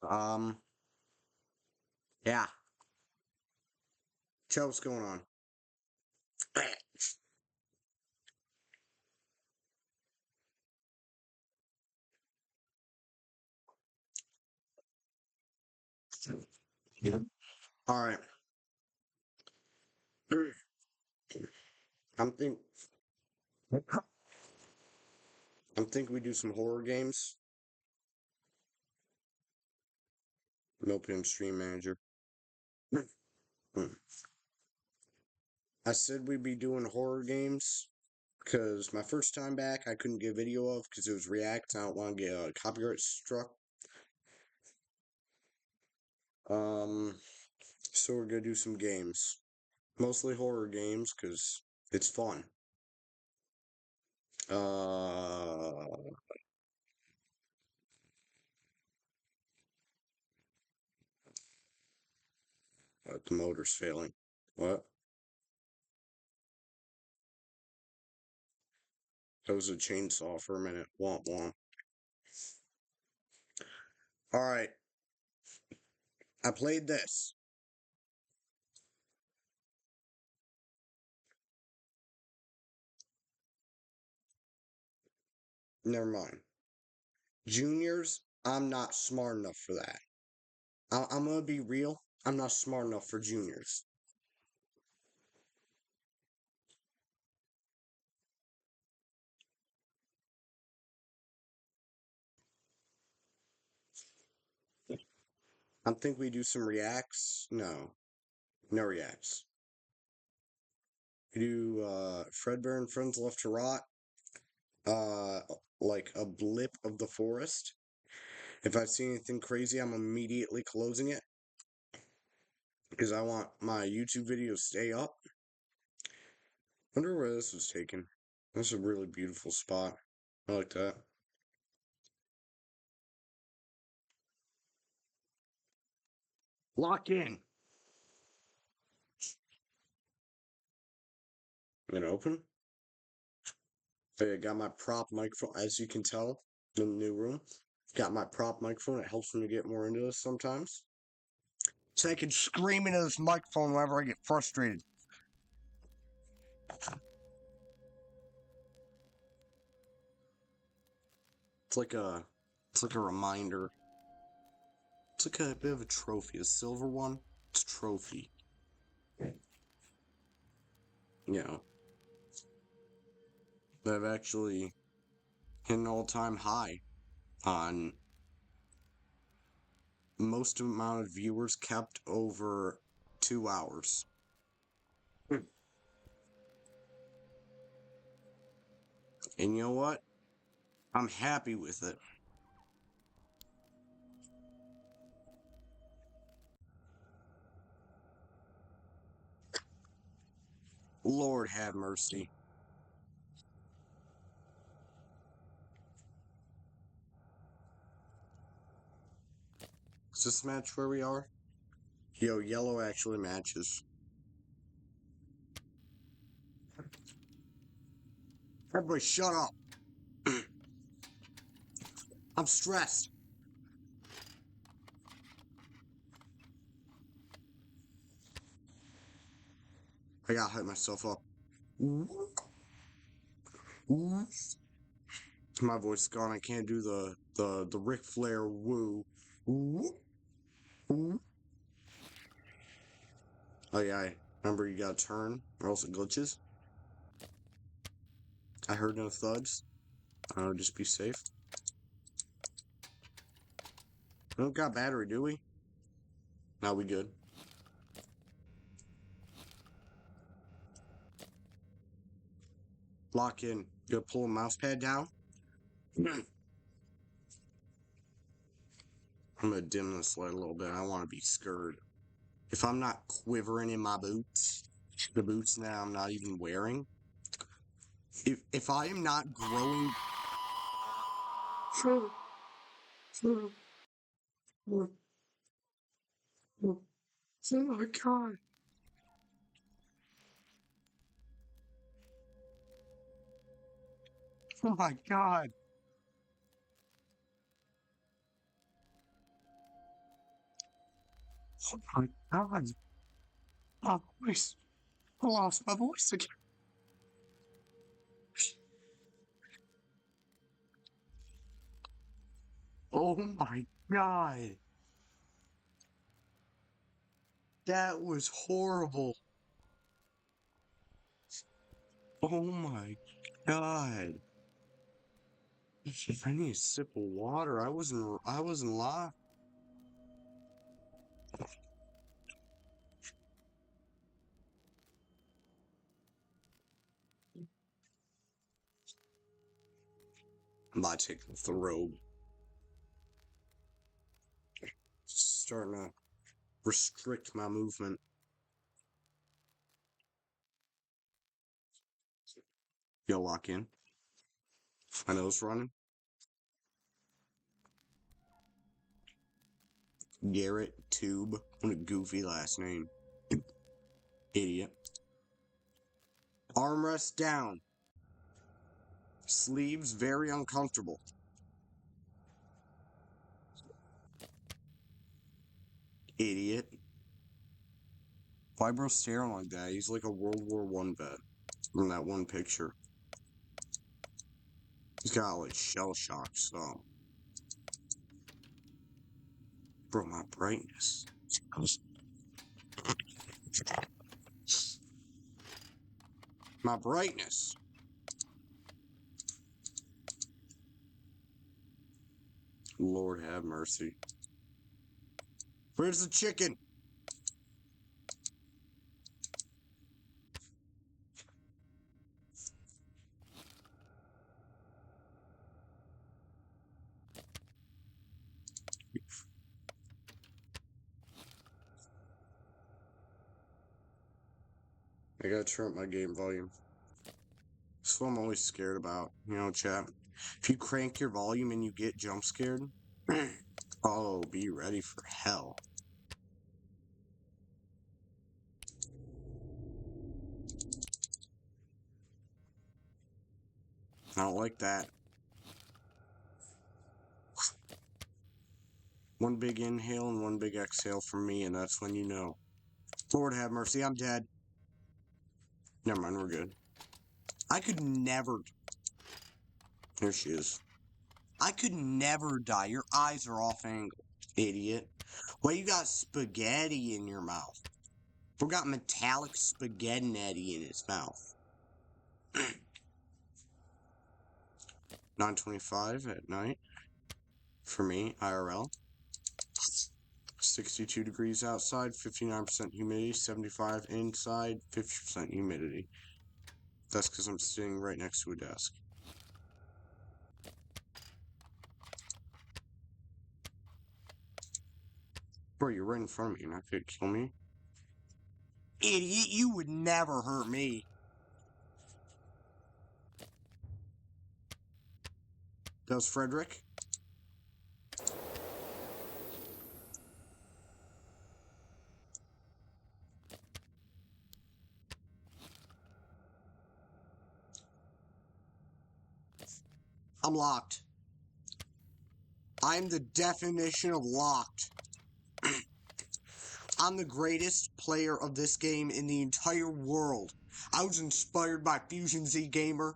Um, yeah. Tell what's going on. Yeah. All right. I'm think I'm thinking we do some horror games. M.T.S Stream Manager. I said we'd be doing horror games because my first time back I couldn't get video of because it was React. I don't want to get copyright struck. Um, so we're gonna do some games, mostly horror games because it's fun. The motor's failing. What? That was a chainsaw for a minute. Womp womp. Alright, I played this. Never mind. Juniors, I'm not smart enough for that. I'm gonna be real. I'm not smart enough for juniors. I think we do some reacts. No, no reacts. We do Fredbear and Friends Left to Rot. Uh, like a blip of the forest. If I see anything crazy, I'm immediately closing it because I want my YouTube video to stay up. Wonder where this was taken. That's a really beautiful spot. I like that. Lock in. I'm gonna open. I got my prop microphone, as you can tell, in the new room. Got my prop microphone. It helps me to get more into this sometimes. So I can scream into this microphone whenever I get frustrated. It's like a reminder. It's like a bit of a trophy. A silver one. It's a trophy. You know, that I've actually hit an all-time high on most amount of viewers kept over 2 hours. And you know what? I'm happy with it. Lord have mercy. Is this match where we are? Yo, yellow actually matches. Everybody shut up. I'm stressed. I gotta hype myself up. My voice is gone. I can't do the Ric Flair woo. Oh yeah, remember you gotta turn or else it glitches. I heard no thuds. Just be safe. We don't got battery, do we? Now we good. Lock in. You gotta pull a mouse pad down. I'm gonna dim this light a little bit. I want to be scared. If I'm not quivering in my boots, the boots that I'm not even wearing, if I am not growing, oh my god, oh my god. Oh my God. My voice. I lost my voice again. Oh my God. That was horrible. Oh my God. I need a sip of water. I wasn't live. I'm about to take the robe. Starting to restrict my movement. Yo, lock in. My nose running. Garrett Tube. What a goofy last name. Idiot. Armrest down. Sleeves very uncomfortable. Idiot. Why bro staring like that? He's like a World War One vet from that one picture. He's got like shell shock, so. Bro, my brightness. My brightness. Lord have mercy. Where's the chicken? I gotta turn up my game volume. That's what I'm always scared about, chat. If you crank your volume and you get jump scared, oh, be ready for hell. I don't like that. One big inhale and one big exhale from me, and that's when you know. Lord have mercy, I'm dead. Never mind, we're good. I could never. There she is. I could never die. Your eyes are off angle, idiot. Well, you got spaghetti in your mouth. We got metallic spaghetti in his mouth. 9:25 at night for me, IRL. 62 degrees outside, 59% humidity, 75 inside, 50% humidity. That's because I'm sitting right next to a desk. Bro, you're right in front of me and I could kill me. Idiot, you would never hurt me. That was Frederick. I'm locked. I'm the definition of locked. I'm the greatest player of this game in the entire world. I was inspired by Fusion Z Gamer,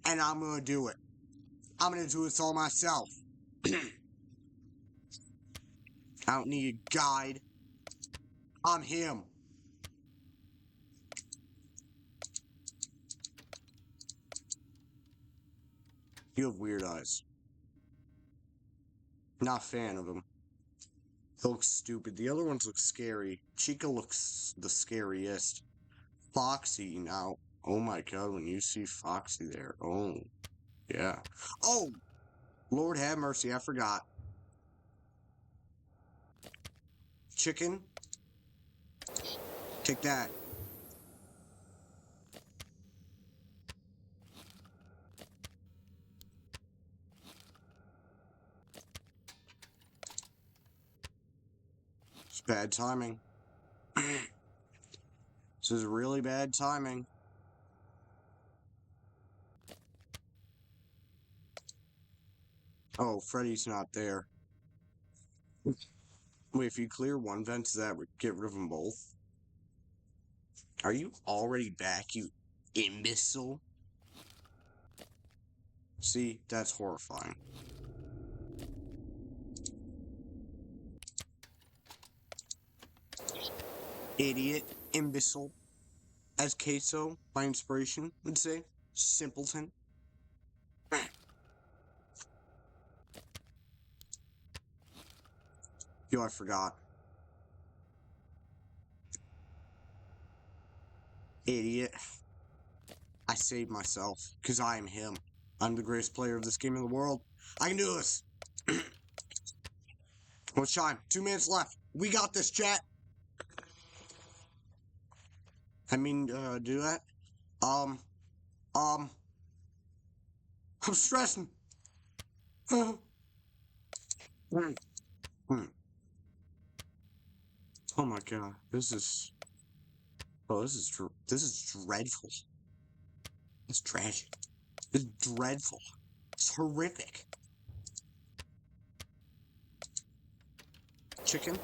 and I'm gonna do it. I'm gonna do this all myself. I don't need a guide. I'm him. You have weird eyes. Not a fan of him. He looks stupid. The other ones look scary. Chica looks the scariest. Foxy now. Oh my god, when you see Foxy there. Oh, yeah. Oh, Lord have mercy, I forgot. Chicken. Take that. It's bad timing. This is really bad timing. Oh, Freddy's not there. Wait, if you clear one vent, does that get rid of them both? Are you already back, you imbecile? See, that's horrifying. Idiot, imbecile, as Queso, by inspiration, would say. Simpleton. Yo, I forgot. Idiot. I saved myself, because I am him. I'm the greatest player of this game in the world. I can do this! What's time? 2 minutes left. We got this, chat! Do that? Um, um, I'm stressing. Hmm. Hmm. Oh my god, this is... Oh, this is dreadful. It's tragic. It's dreadful. It's horrific. Chicken?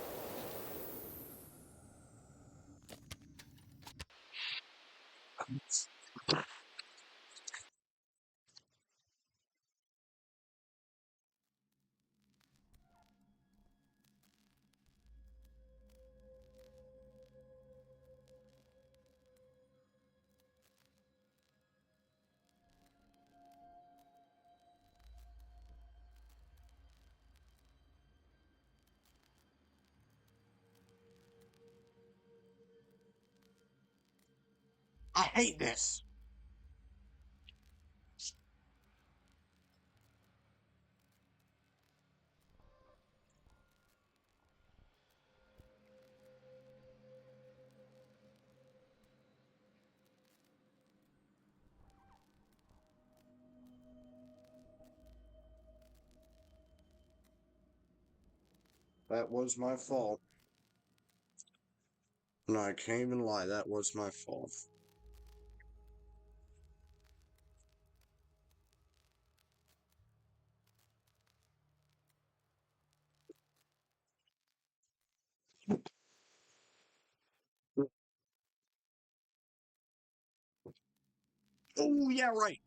I hate this! That was my fault. No, I can't even lie, that was my fault. Oh, yeah, right!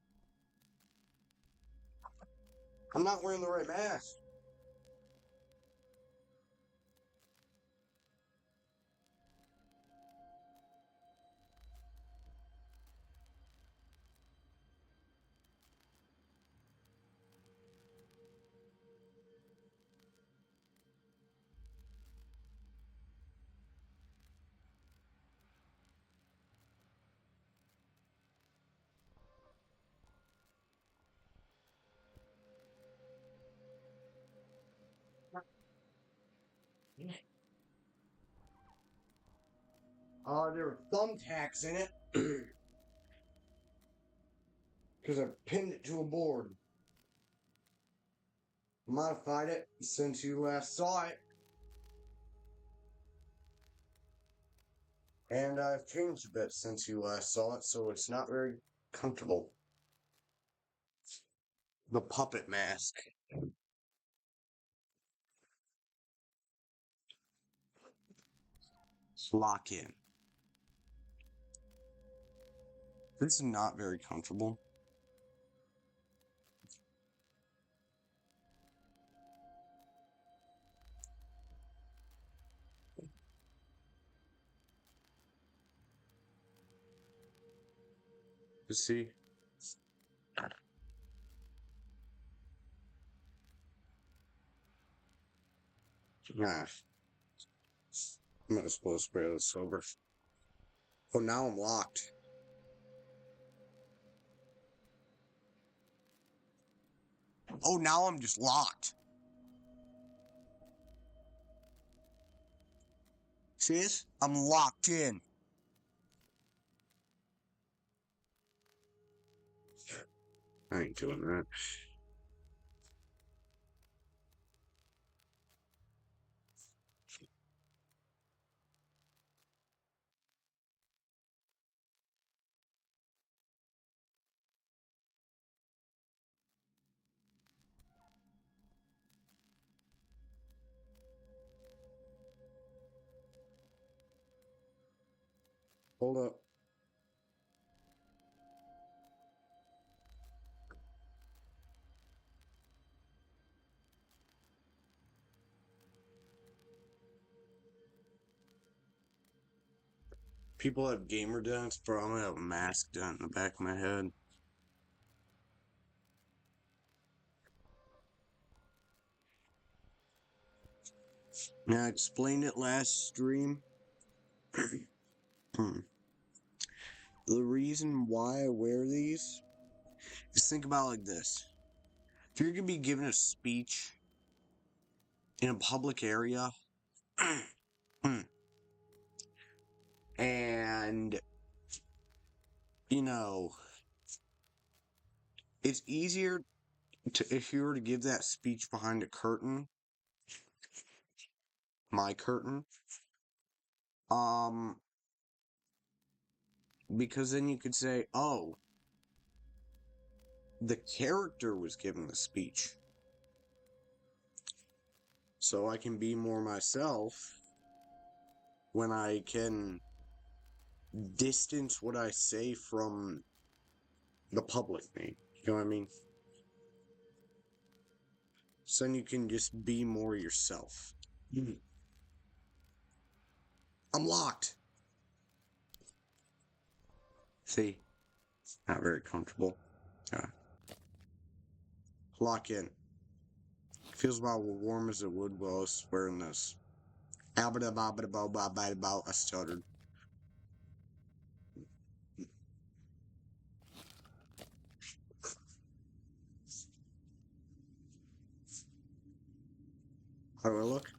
I'm not wearing the right mask. There were thumbtacks in it. Because I pinned it to a board. Modified it since you last saw it. And I've changed a bit since you last saw it, so it's not very comfortable. The puppet mask. Lock in. This is not very comfortable. You see? Nah. Might as well spray this over. Oh, now I'm locked. Oh, now I'm just locked. See this? I'm locked in. I ain't doing that. Hold up. People have gamer dents, but I'm gonna have a mask dent in the back of my head. Now, I explained it last stream. The reason why I wear these is think about it like this. If you're gonna be giving a speech in a public area, and, you know, it's easier to, if you were to give that speech behind a curtain, my curtain, um, because then you could say, oh, the character was giving the speech. So I can be more myself when I can distance what I say from the public me. You know what I mean? So then you can just be more yourself. I'm locked. See? Not very comfortable. Lock in. Feels about as warm as it would while I was wearing this. I stuttered. How do I look?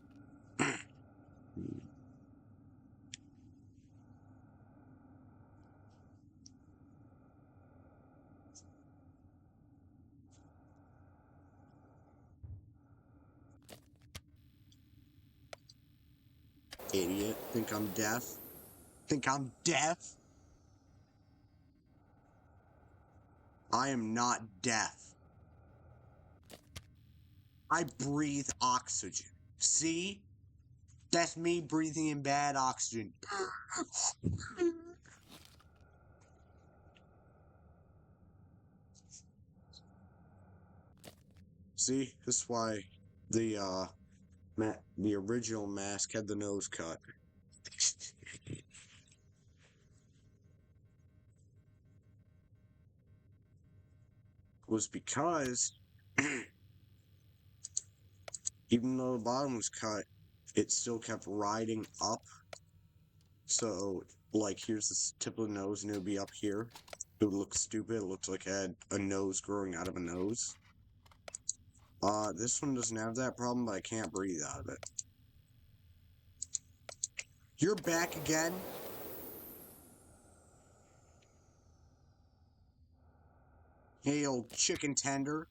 Idiot. Think I'm deaf? Think I'm deaf? I am not deaf. I breathe oxygen. See? That's me breathing in bad oxygen. See? That's why the the original mask had the nose cut. Was because even though the bottom was cut, it still kept riding up. So, like, here's the tip of the nose, and it would be up here. It would look stupid. It looks like it had a nose growing out of a nose. This one doesn't have that problem, but I can't breathe out of it. You're back again? Hey, old chicken tender.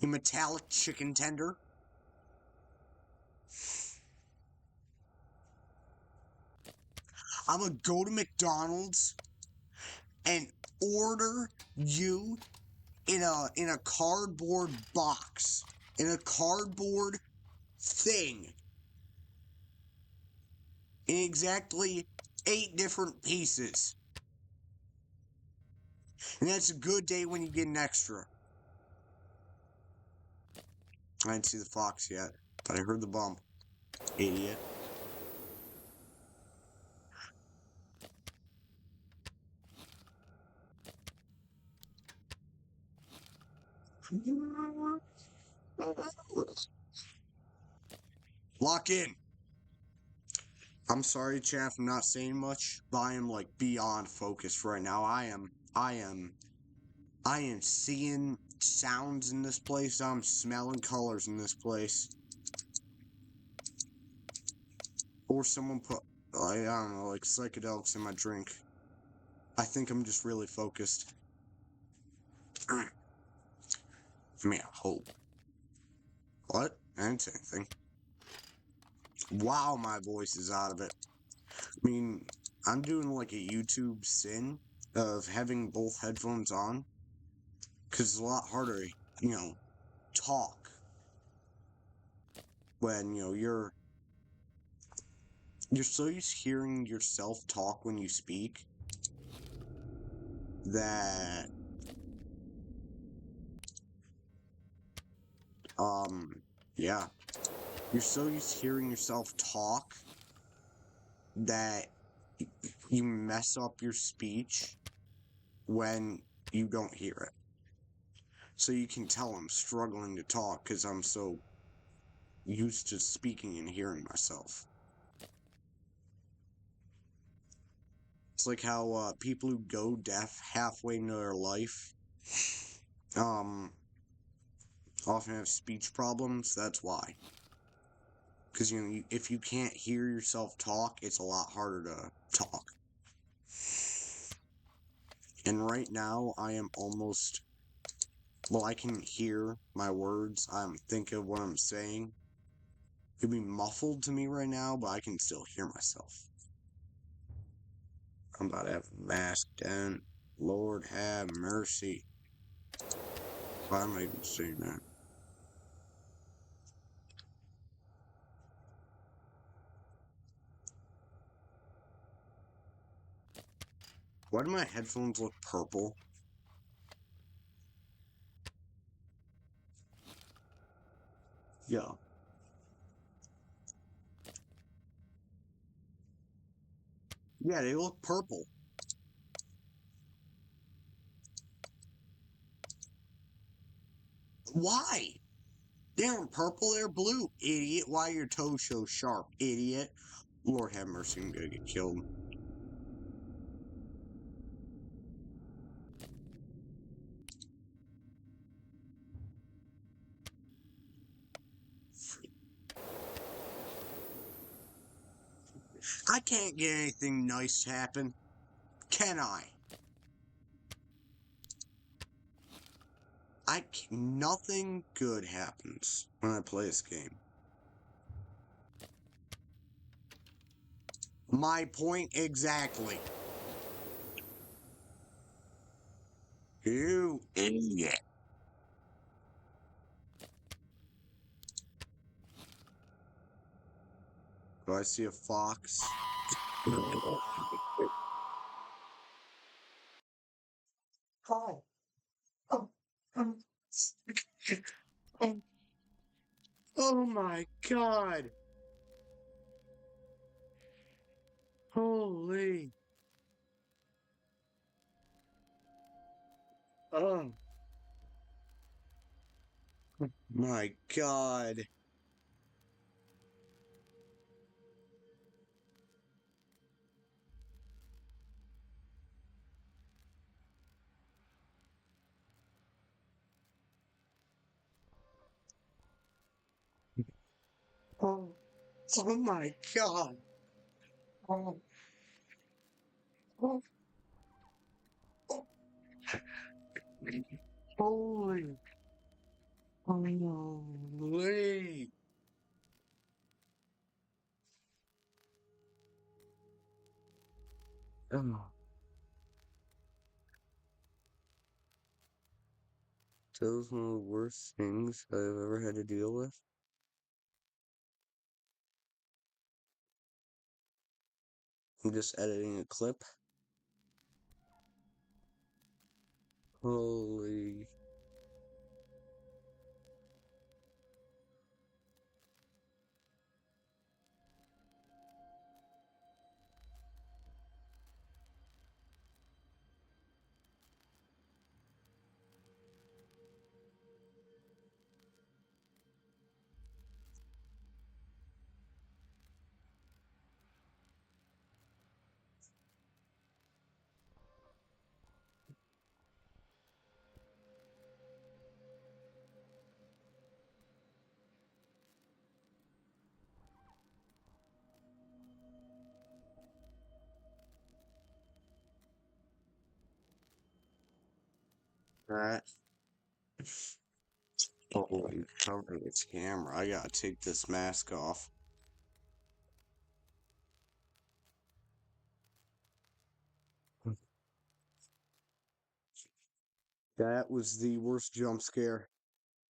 You metallic chicken tender. I'm gonna go to McDonald's and order you in a cardboard box, in a cardboard thing, in exactly 8 different pieces. And that's a good day when you get an extra. I didn't see the fox yet, but I heard the bump. Idiot. Lock in. I'm sorry, Chaff, I'm not saying much, but I am like beyond focused right now. I am seeing sounds in this place. I'm smelling colors in this place. Or someone put, I don't know, like psychedelics in my drink. I think I'm just really focused. I mean, I hope. What? I didn't say anything. Wow, my voice is out of it. I mean, I'm doing like a YouTube sin of having both headphones on. Because it's a lot harder, talk when, you're so used to hearing yourself talk when you speak that yeah, you're so used to hearing yourself talk that you mess up your speech when you don't hear it. So you can tell I'm struggling to talk because I'm so used to speaking and hearing myself. It's like how people who go deaf halfway into their life um often have speech problems. That's why. Because if you can't hear yourself talk, it's a lot harder to talk. And right now, I am almost. Well, I can hear my words. I'm thinking what I'm saying. It could be muffled to me right now, but I can still hear myself. I'm about to have a mask dent. Lord have mercy. Why am I even saying that? Why do my headphones look purple? Yeah. Yeah, they look purple. Why? They aren't purple, they're blue. Idiot. Why are your toes so sharp? Idiot. Lord have mercy, I'm gonna get killed. I can't get anything nice happen. Can I? Nothing good happens when I play this game. My point exactly. You idiot. Do I see a fox? Hi. Oh, um, oh my god. Holy. Oh my god. Oh, oh my god. Oh, oh, oh. Holy. Holy. Oh. Those one of the worst things I've ever had to deal with. I'm just editing a clip. Holy. That. Holy. Covering its camera. I gotta take this mask off. That was the worst jump scare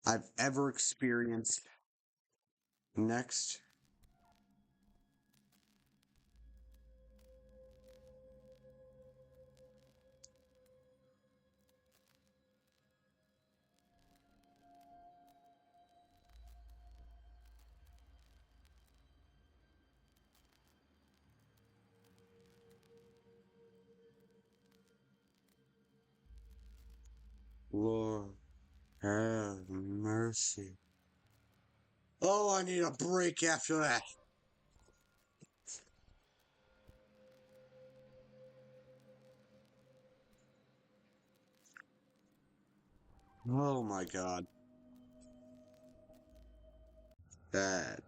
I've ever experienced. Next. Have mercy. Oh, I need a break after that. Oh my god. That.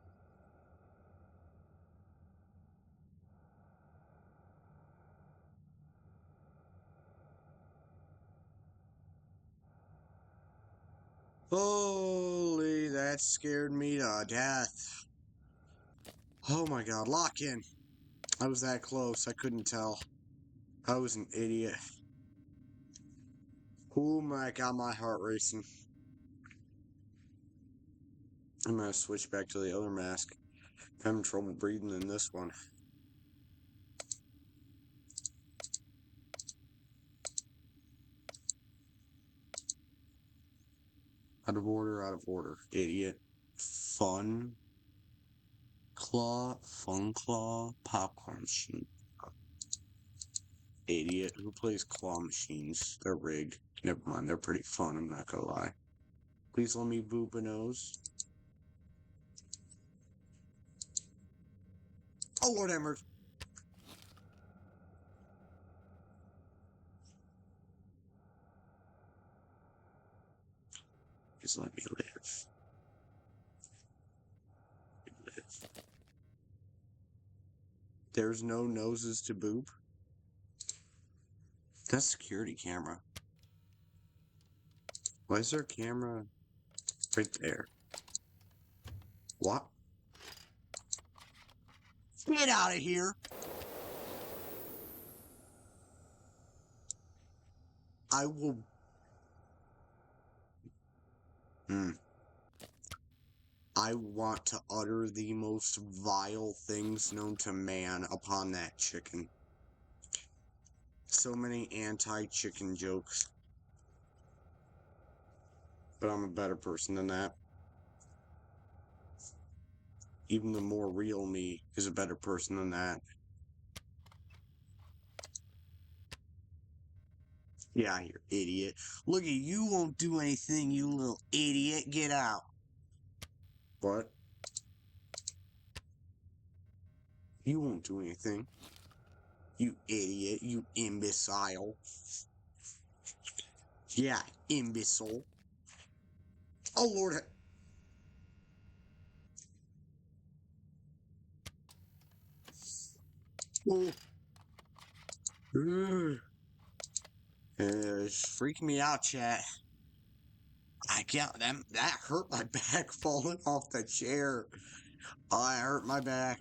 Holy, that scared me to death. Oh my god, lock in. I was that close, I couldn't tell. I was an idiot. Oh my god, my heart racing. I'm gonna switch back to the other mask. I'm having trouble breathing in this one. Out of order. Idiot. Fun Fun Claw, Popcorn Machine. Idiot. Who plays claw machines? They're rigged. Never mind, they're pretty fun, I'm not gonna lie. Please let me boop a nose. Oh, Lord Emmer. Just let me live. Live. There's no noses to boop. That's security camera. Why is there a camera right there? What? Get out of here! I will. I want to utter the most vile things known to man upon that chicken. So many anti-chicken jokes. But I'm a better person than that. Even the more real me is a better person than that. Yeah, you idiot. Look at you, won't do anything, you little idiot. Get out. What? You won't do anything. You idiot. You imbecile. Yeah, imbecile. Oh, Lord. Oh. It's freaking me out, chat. I can't. That hurt my back falling off the chair. Oh, I hurt my back.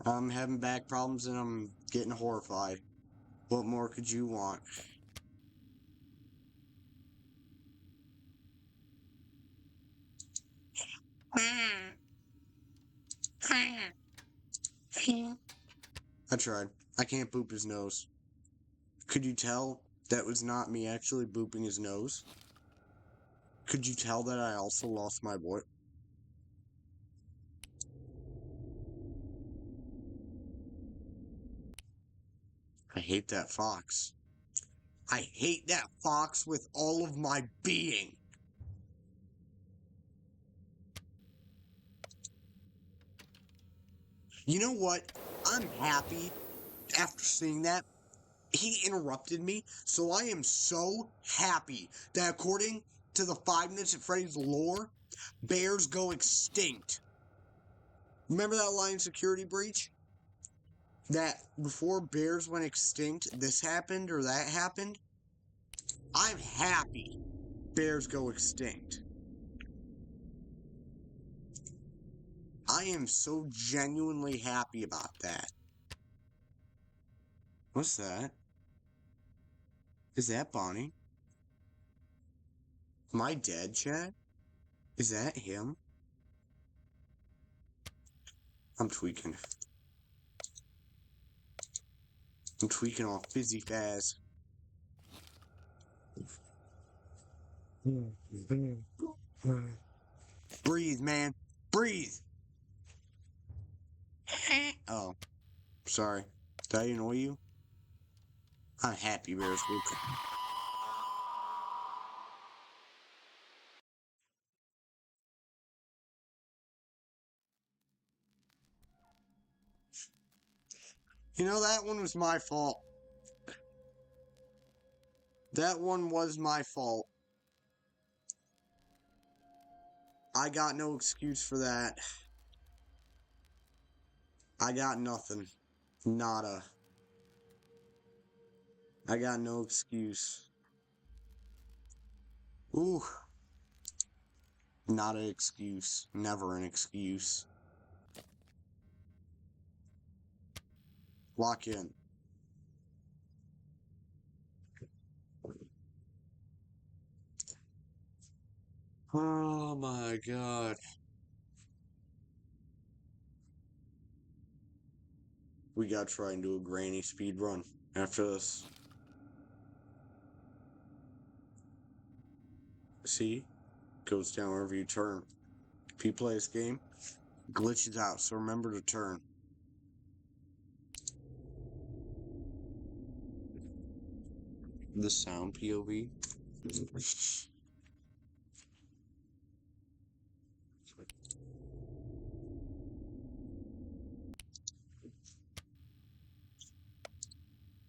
I'm having back problems and I'm getting horrified. What more could you want? I tried. I can't boop his nose. Could you tell that was not me actually booping his nose? Could you tell that I also lost my voice? I hate that fox. I hate that fox with all of my being. You know what? I'm happy after seeing that. He interrupted me, so I am so happy that according to the 5 Nights at Freddy's lore, bears go extinct. Remember that line security breach? That before bears went extinct, this happened or that happened? I'm happy bears go extinct. I am so genuinely happy about that. What's that? Is that Bonnie? Am I dead, Chad? Is that him? I'm tweaking. I'm tweaking off fizzy faz. Breathe, man. Breathe. Oh, sorry. Did I annoy you? I'm happy bears will come. You know, that one was my fault. That one was my fault. I got no excuse for that. I got nothing. Nada. I got no excuse. Ooh. Not an excuse. Never an excuse. Lock in. Oh my god. We gotta try and do a granny speed run after this. See? Goes down wherever you turn. If you play this game, glitches out, so remember to turn. The sound POV.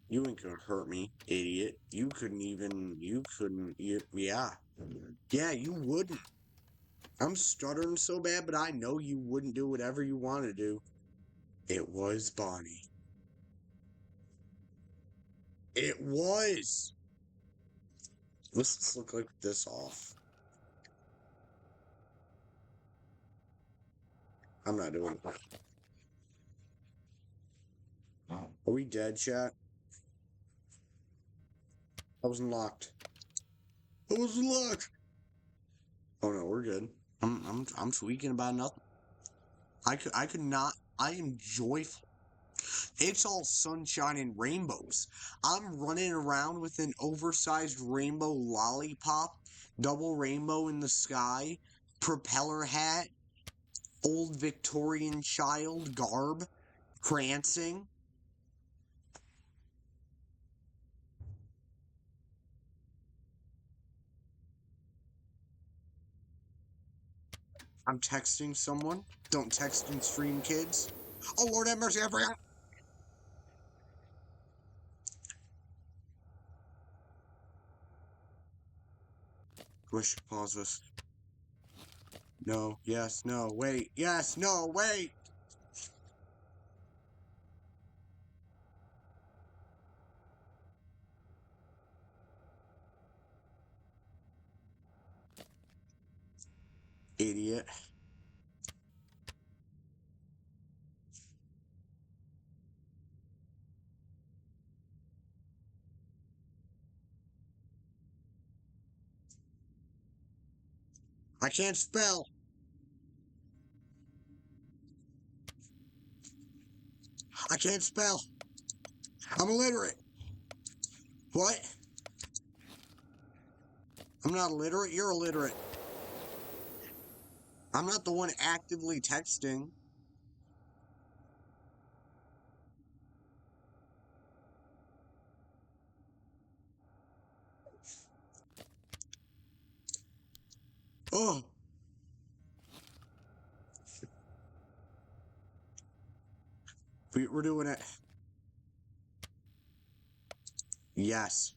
You ain't gonna hurt me, idiot. You couldn't even, yeah. Yeah, you wouldn't. I'm stuttering so bad, but I know you wouldn't do whatever you want to do. It was Bonnie. It was! Let's look like this off. I'm not doing it. Are we dead, chat? I wasn't locked. I wasn't locked! Oh no, we're good. I'm tweaking about nothing. I could not. I am joyful. It's all sunshine and rainbows. I'm running around with an oversized rainbow lollipop, double rainbow in the sky, propeller hat, old Victorian child garb, prancing. I'm texting someone. Don't text and stream, kids. Oh, Lord have mercy, I forgot. Wish, pause this. No, yes, no, wait, yes, no, wait. Idiot. I can't spell. I can't spell. I'm illiterate. What? I'm not illiterate. You're illiterate. I'm not the one actively texting. Oh. We're doing it. Yes.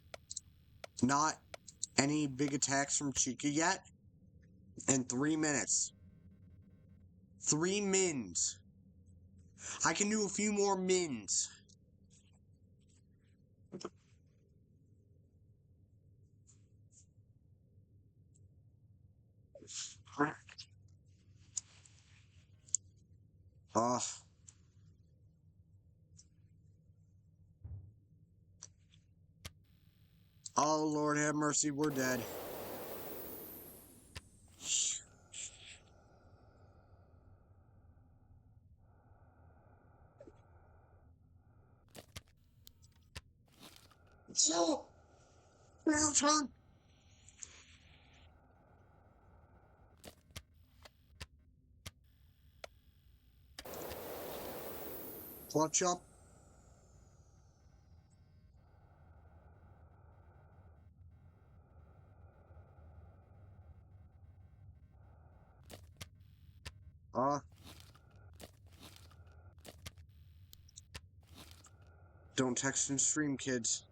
Not any big attacks from Chica yet. In 3 minutes. 3 mins. I can do a few more mins. Oh. Oh, Lord have mercy, we're dead. So, now turn. Clutch up. Uh. Don't text and stream, kids.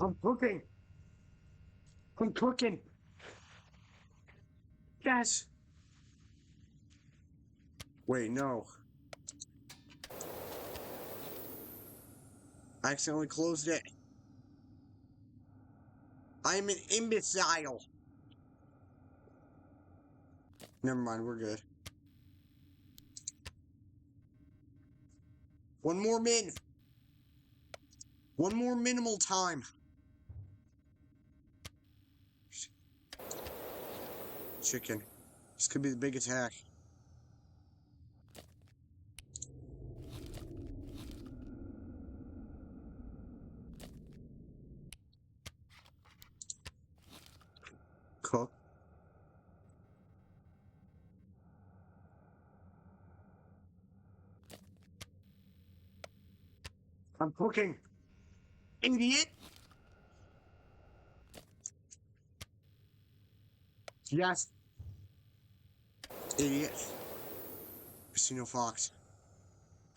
I'm cooking. I'm cooking. Yes. Wait, no. I accidentally closed it. I'm an imbecile. Never mind, we're good. One more min. One more minimal time. Chicken. This could be the big attack. Cook. I'm cooking. Idiot. Yes. Idiot. I see no fox.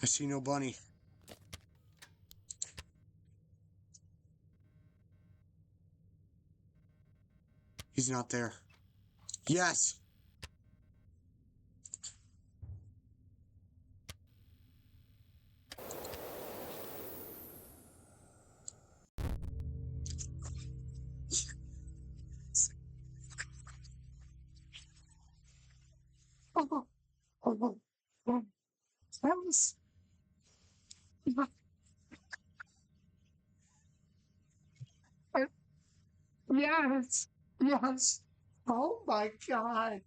I see no bunny. He's not there. Yes. Oh, oh, oh, yes. Yes. Yes. Oh my God.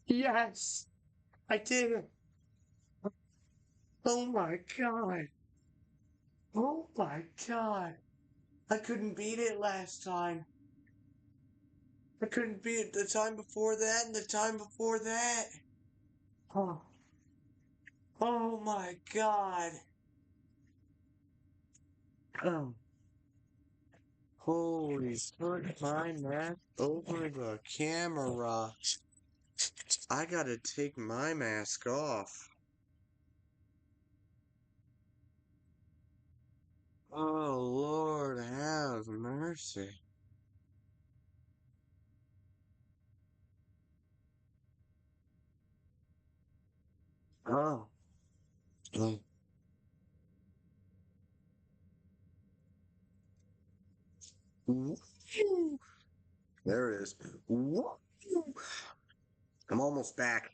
Yes. I did it. Oh my God. Oh my God. I couldn't beat it last time. I couldn't beat it the time before that and the time before that. Oh, oh my God. Oh. Holy, put my mask over the camera. I gotta take my mask off. Oh, Lord, have mercy. Oh. Oh. Woo. There it is. Woo. I'm almost back.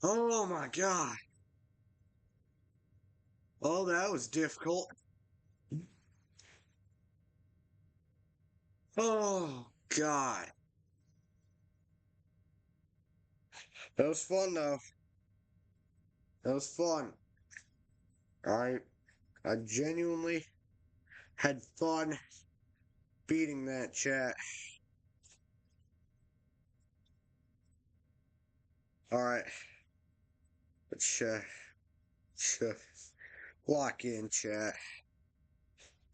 Oh my God. Oh, that was difficult. Oh, God. That was fun, though. That was fun. I, I genuinely had fun beating that chat. Alright. Let's, lock in, chat.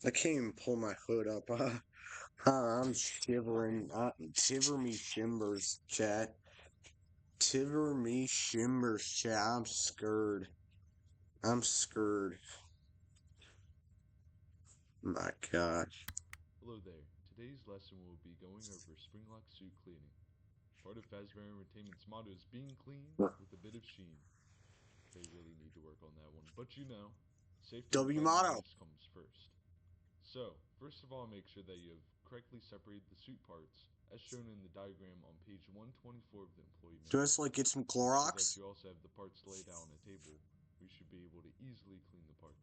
I can't even pull my hood up. I'm shivering. Shiver me shimbers, chat. Tiver me shimbers, chat. I'm scared. I'm scared. My God. Hello there. Today's lesson will be going over Springlock suit cleaning. Part of Fazbear Entertainment's motto is being clean with a bit of sheen. They really need to work on that one. But you know, safety and W motto. cleanliness comes first. So, first of all, make sure that you have correctly separated the suit parts, as shown in the diagram on page 124 of the employee Do I manual. just like get some Make sure that Clorox? you also have the parts laid out on a table, where you should be able to easily clean the parts.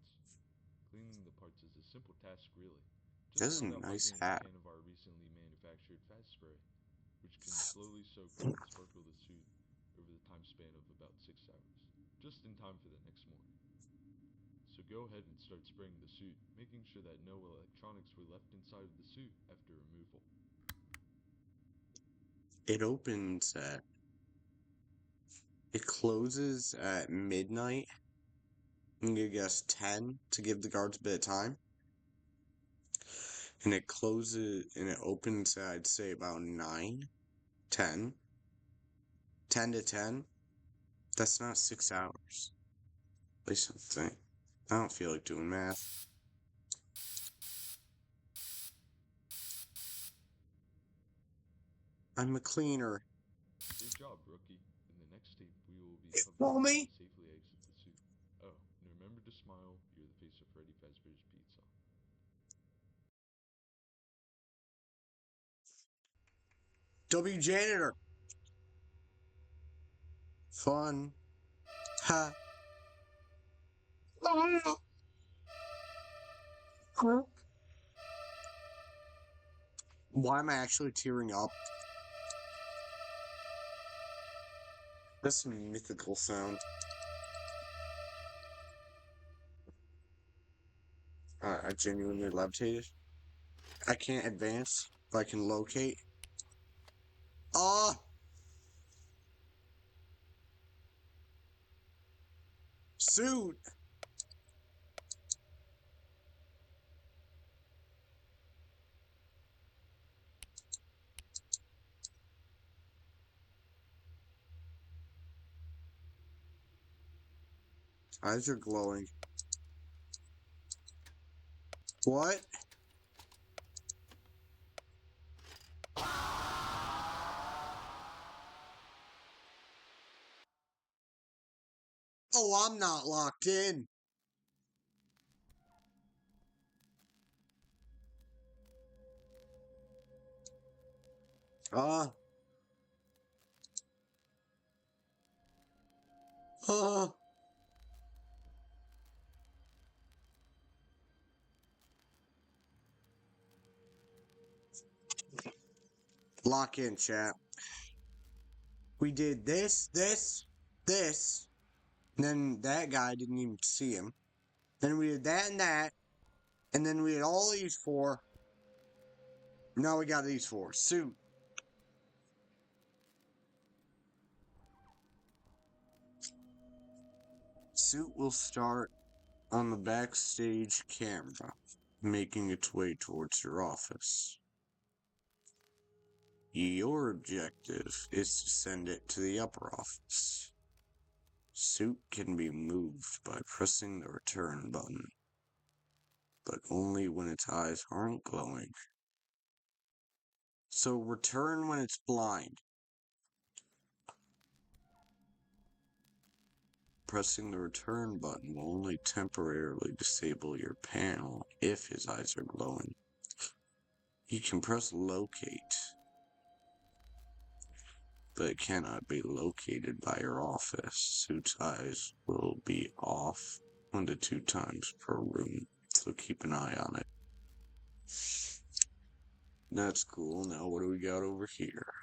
Cleaning the parts is a simple task, really. Just This is a start out by nice getting a hat. can of our recently manufactured fast spray, which can slowly soak and sparkle the suit over the time span of about 6 hours, just in time for the next morning. So go ahead and start spraying the suit, making sure that no electronics were left inside of the suit after removal. It opens at. It closes at midnight. I'm gonna guess 10 to give the guards a bit of time. And it closes and it opens at, I'd say, about 9, 10. 10 to 10. That's not 6 hours. At least I think. I don't feel like doing math. I'm a cleaner. Good job, rookie. In the next tape, we will be Follow covering how me? to safely exit the suit. Oh, and remember to smile. You're the face of Freddy Fazbear's Pizza. W janitor. Fun. Ha. Why am I actually tearing up? That's a mythical sound. I genuinely levitated. I can't advance, but I can locate. Ah! Suit! Eyes are glowing. What? Oh, I'm not locked in. Ah. Ah. Lock in, chat. We did this, this. And then that guy didn't even see him. Then we did that and that. And then we had all these 4. Now we got these 4. Suit. Suit will start on the backstage camera, making its way towards your office. Your objective is to send it to the upper office. Suit can be moved by pressing the return button, but only when its eyes aren't glowing. So return when it's blind. Pressing the return button will only temporarily disable your panel if his eyes are glowing. You can press locate, but it cannot be located by your office. Suit's eyes will be off 1 to 2 times per room, so keep an eye on it. That's cool. Now what do we got over here?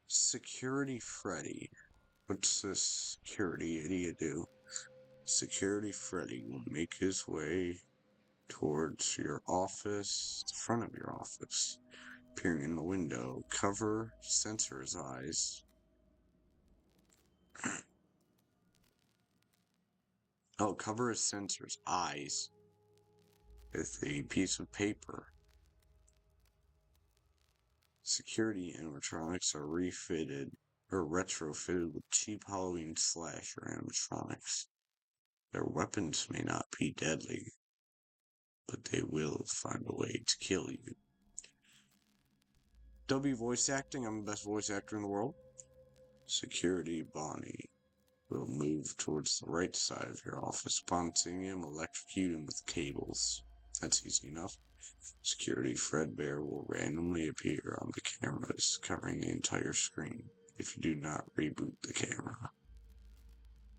Security Freddy. What's this security idiot do? Security Freddy will make his way towards your office, the front of your office, appearing in the window. Cover censor his eyes. Oh, cover his sensor's eyes with a piece of paper. Security animatronics are refitted or retrofitted with cheap Halloween slasher animatronics. Their weapons may not be deadly, but they will find a way to kill you. W voice acting, I'm the best voice actor in the world. Security Bonnie will move towards the right side of your office. Upon seeing him, electrocute him with cables. That's easy enough. Security Fredbear will randomly appear on the cameras, covering the entire screen if you do not reboot the camera.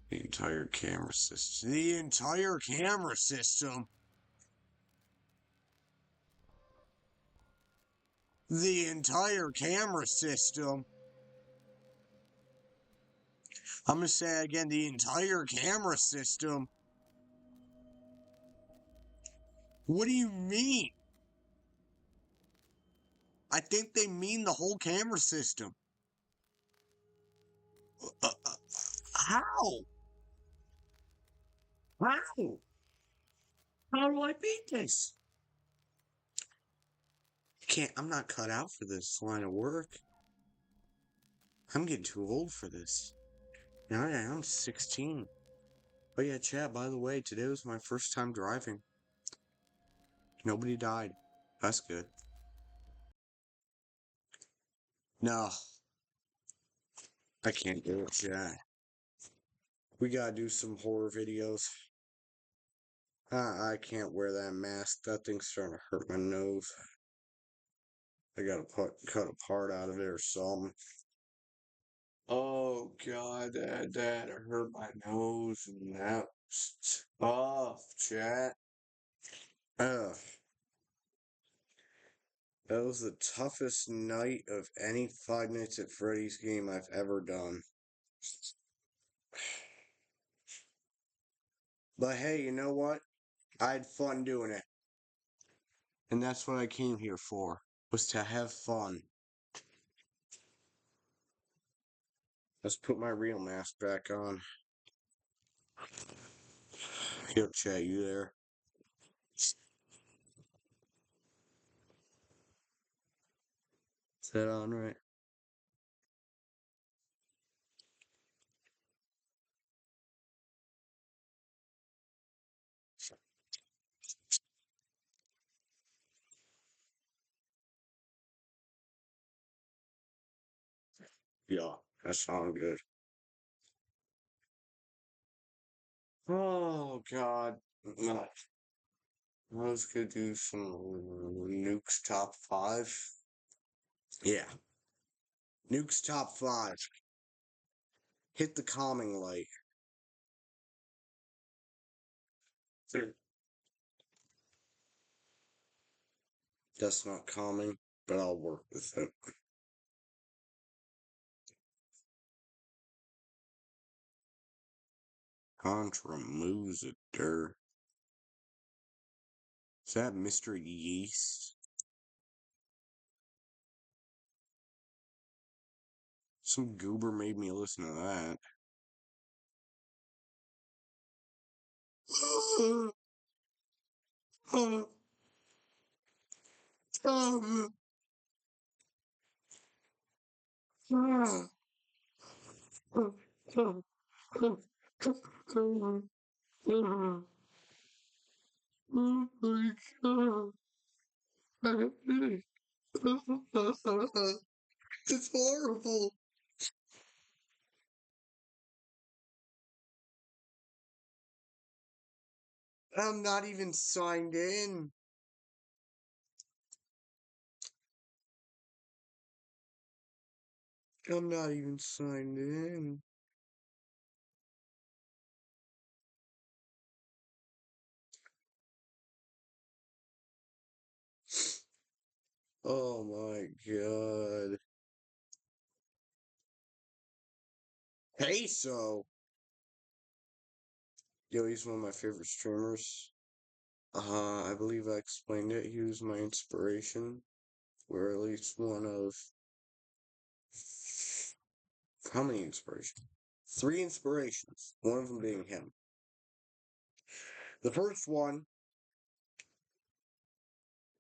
The entire camera system. The entire camera system! The entire camera system! I'm gonna say again, the entire camera system. What do you mean? I think they mean the whole camera system. How? How? How do I beat this? I'm not cut out for this line of work. I'm getting too old for this. Now I'm 16. Oh yeah, chat, by the way, today was my first time driving. Nobody died. That's good. No, I can't do it, chat. We gotta do some horror videos. I can't wear that mask. That thing's starting to hurt my nose. I gotta cut a part out of it or something. Oh god, that hurt my nose and that was tough, chat. Ugh. That was the toughest night of any Five Nights at Freddy's game I've ever done. But hey, you know what? I had fun doing it. And that's what I came here for, was to have fun. Let's put my real mask back on. Yo, chat, you there? Is that on right? Yeah, that sounds good. Oh god. I was gonna do some Nuke's top 5. Yeah. Nuke's top 5. Hit the calming light. That's not calming, but I'll work with it. Contra Musitor. Is that Mr. Yeast? Some goober made me listen to that. Oh my god. It's horrible. I'm not even signed in. I'm not even signed in. Oh my god. Peso. Yo, he's one of my favorite streamers. I believe I explained it. He was my inspiration. Or at least one of how many inspirations? 3 inspirations. One of them being him. The first one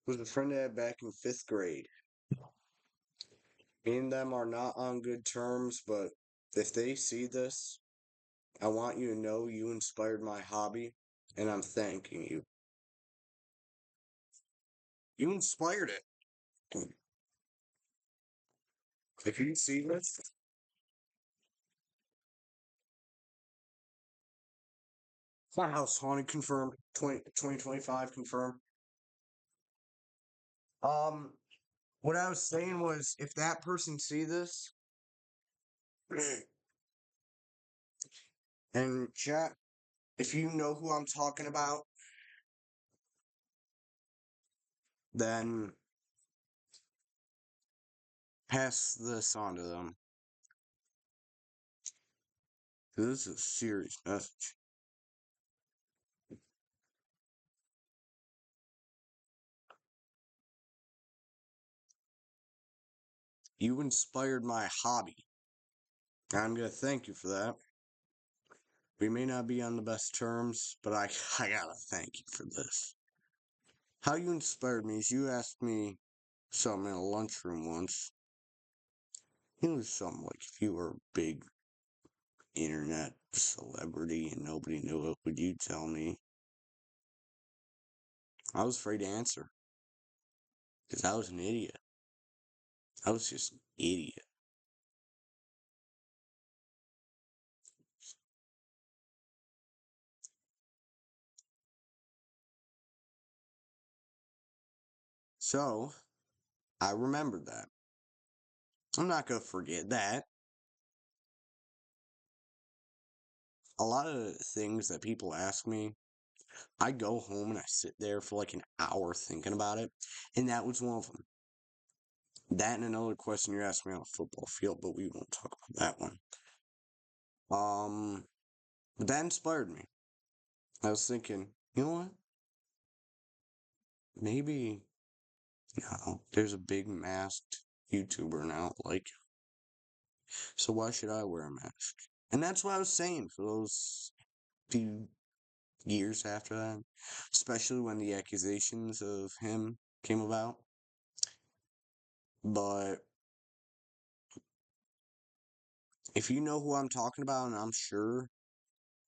was a friend I had back in 5th grade. Me and them are not on good terms, but if they see this, I want you to know you inspired my hobby, and I'm thanking you. You inspired it. If you see this, my house haunted confirmed. 2025 confirmed. Um, what I was saying was, if that person see this, and chat, if you know who I'm talking about, then pass this on to them. This is a serious message. You inspired my hobby. I'm going to thank you for that. We may not be on the best terms, but I gotta thank you for this. How you inspired me is you asked me something in a lunchroom once. It was something like if you were a big internet celebrity and nobody knew it, would you tell me? I was afraid to answer because I was an idiot. I was just an idiot. So I remembered that. I'm not going to forget that. A lot of things that people ask me, I go home and I sit there for like an hour thinking about it. And that was one of them. That and another question you asked me on a football field, but we won't talk about that one. But that inspired me. I was thinking, you know what? Maybe, there's a big masked YouTuber now like you. So why should I wear a mask? And that's what I was saying for those few years after that, especially when the accusations of him came about. But if you know who I'm talking about, and I'm sure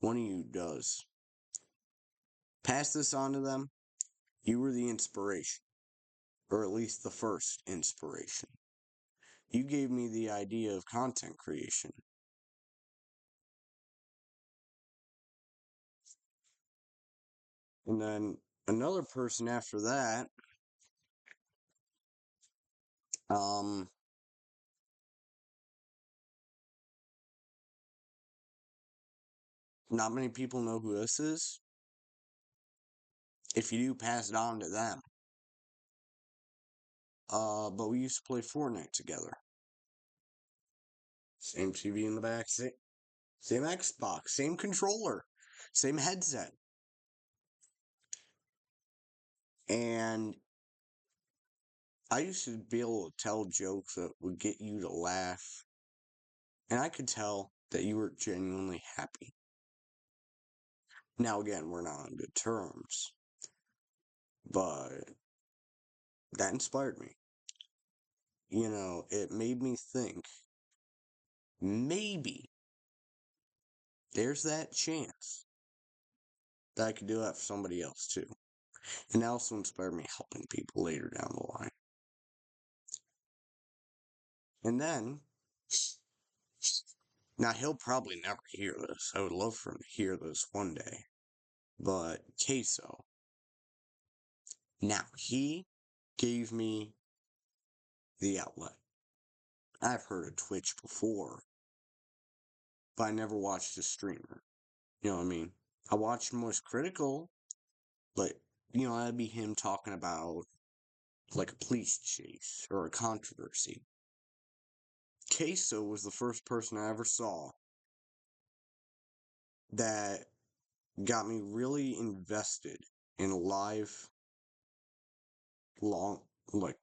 one of you does, pass this on to them. You were the inspiration, or at least the first inspiration. You gave me the idea of content creation. And then another person after that, um, not many people know who this is. If you do, pass it on to them. But we used to play Fortnite together. Same TV in the back, same Xbox, same controller, same headset. And I used to be able to tell jokes that would get you to laugh. And I could tell that you were genuinely happy. Now, again, we're not on good terms. But that inspired me. It made me think maybe there's that chance that I could do that for somebody else too. And that also inspired me helping people later down the line. And then, now he'll probably never hear this. I would love for him to hear this one day. But Queso, now he gave me the outlet. I've heard of Twitch before, but I never watched a streamer. You know what I mean? I watched Most Critical, but, that'd be him talking about, like, a police chase or a controversy. Queso was the first person I ever saw that got me really invested in long, like,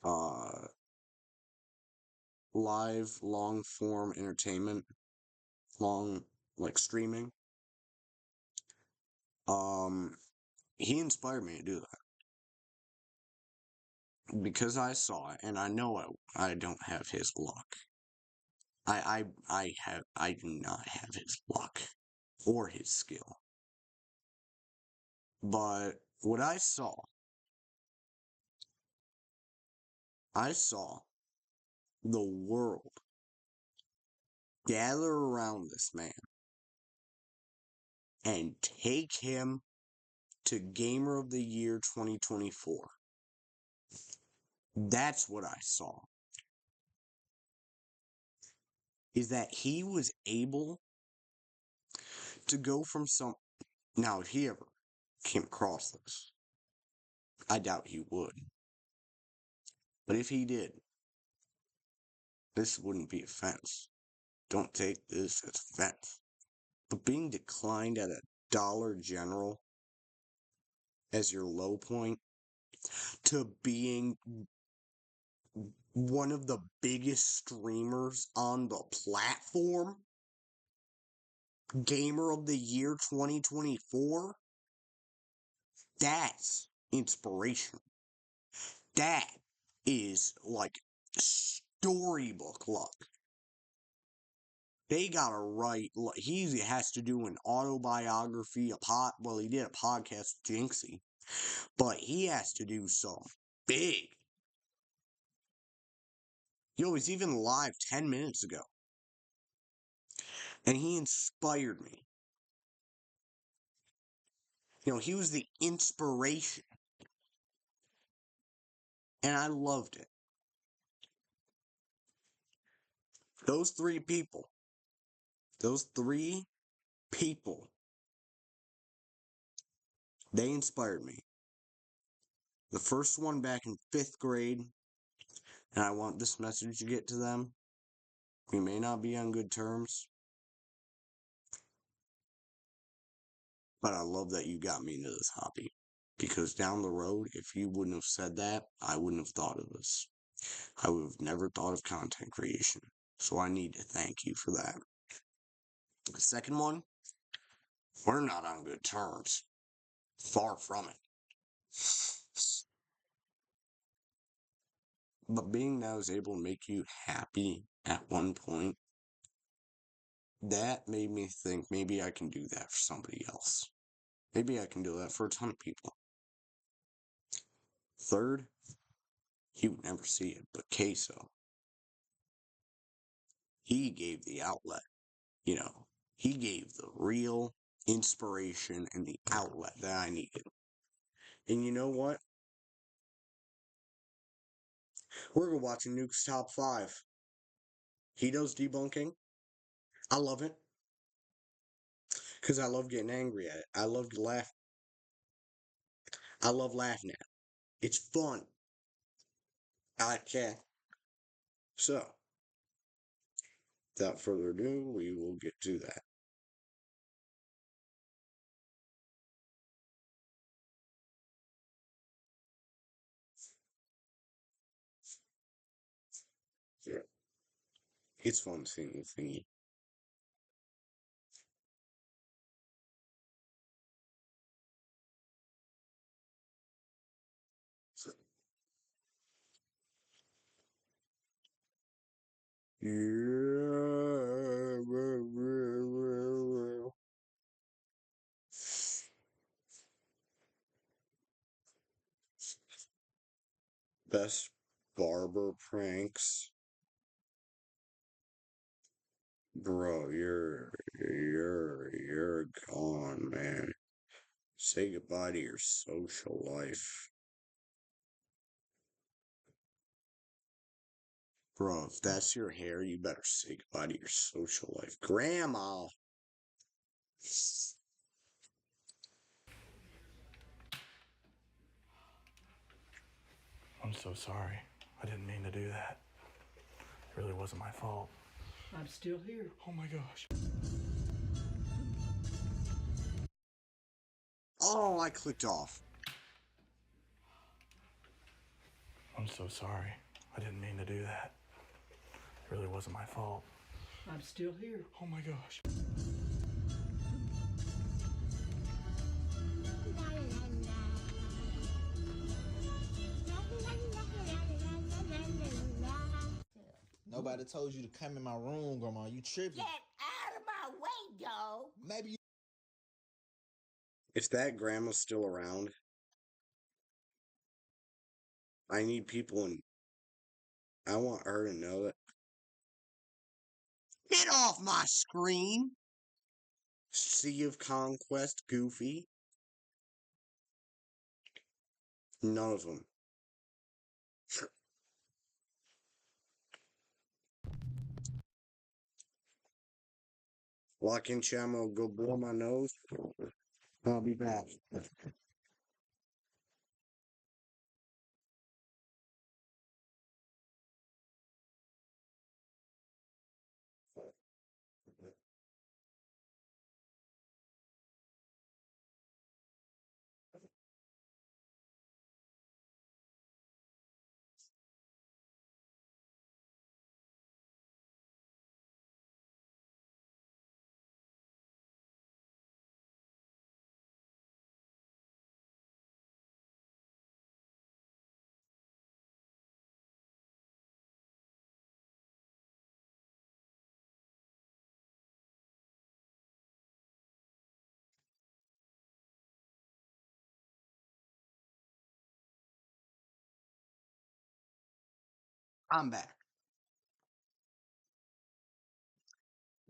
uh, live, long form entertainment, long, like, streaming. Um, he inspired me to do that because I saw it, and I know I don't have his luck. I do not have his luck or his skill. But what I saw the world gather around this man and take him to Gamer of the Year 2024. That's what I saw. Is that he was able to go from some. Now, if he ever came across this, I doubt he would. But if he did, this wouldn't be offense. Don't take this as offense. But being declined at a Dollar General as your low point to being one of the biggest streamers on the platform, Gamer of the Year 2024, that's inspiration. That is like storybook luck. They gotta write. He has to do an autobiography, well, he did a podcast with Jinxie, but he has to do some big. Yo, he's even live 10 minutes ago, and he inspired me. He was the inspiration, and I loved it. Those three people, they inspired me. The first one back in 5th grade, and I want this message to get to them. We may not be on good terms, but I love that you got me into this hobby. Because down the road, if you wouldn't have said that, I wouldn't have thought of this. I would have never thought of content creation. So I need to thank you for that. The second one, we're not on good terms. Far from it. But being that I was able to make you happy at one point, that made me think maybe I can do that for somebody else. Maybe I can do that for a ton of people. Third, you would never see it, but Queso. He gave the outlet. He gave the real inspiration and the outlet that I needed. And you know what? We're going to watch Nuke's Top 5. He does debunking. I love it. Because I love getting angry at it. I love laughing at it. It's fun. Okay. So, without further ado, we will get to that. Yeah. It's fun seeing the thingy. So, yeah. Best barber pranks. Bro, you're gone, man. Say goodbye to your social life. Bro, if that's your hair, you better say goodbye to your social life. Grandma! I'm so sorry. I didn't mean to do that. It really wasn't my fault. I'm still here. Oh my gosh. Oh, I clicked off. I'm so sorry. I didn't mean to do that. It really wasn't my fault. I'm still here. Oh my gosh. Nobody told you to come in my room, Grandma. You tripping. Get out of my way, dog. Maybe you. If that grandma's still around, I need people in. I want her to know that. Get off my screen! Sea of Conquest, Goofy. None of them. Lock in Chamo, go blow my nose. I'll be back. I'm back.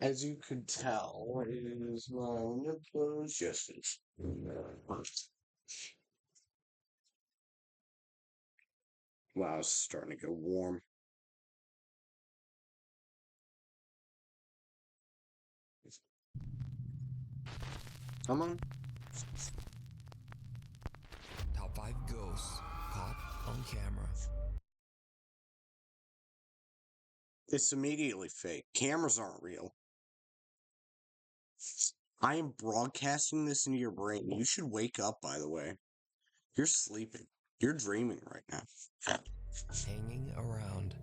As you could tell, it is my nipples justice. Wow, it's starting to get warm. Come on. Top 5 ghosts caught on camera. It's immediately fake. Cameras aren't real. I am broadcasting this into your brain. You should wake up, by the way. You're sleeping. You're dreaming right now. Hanging around.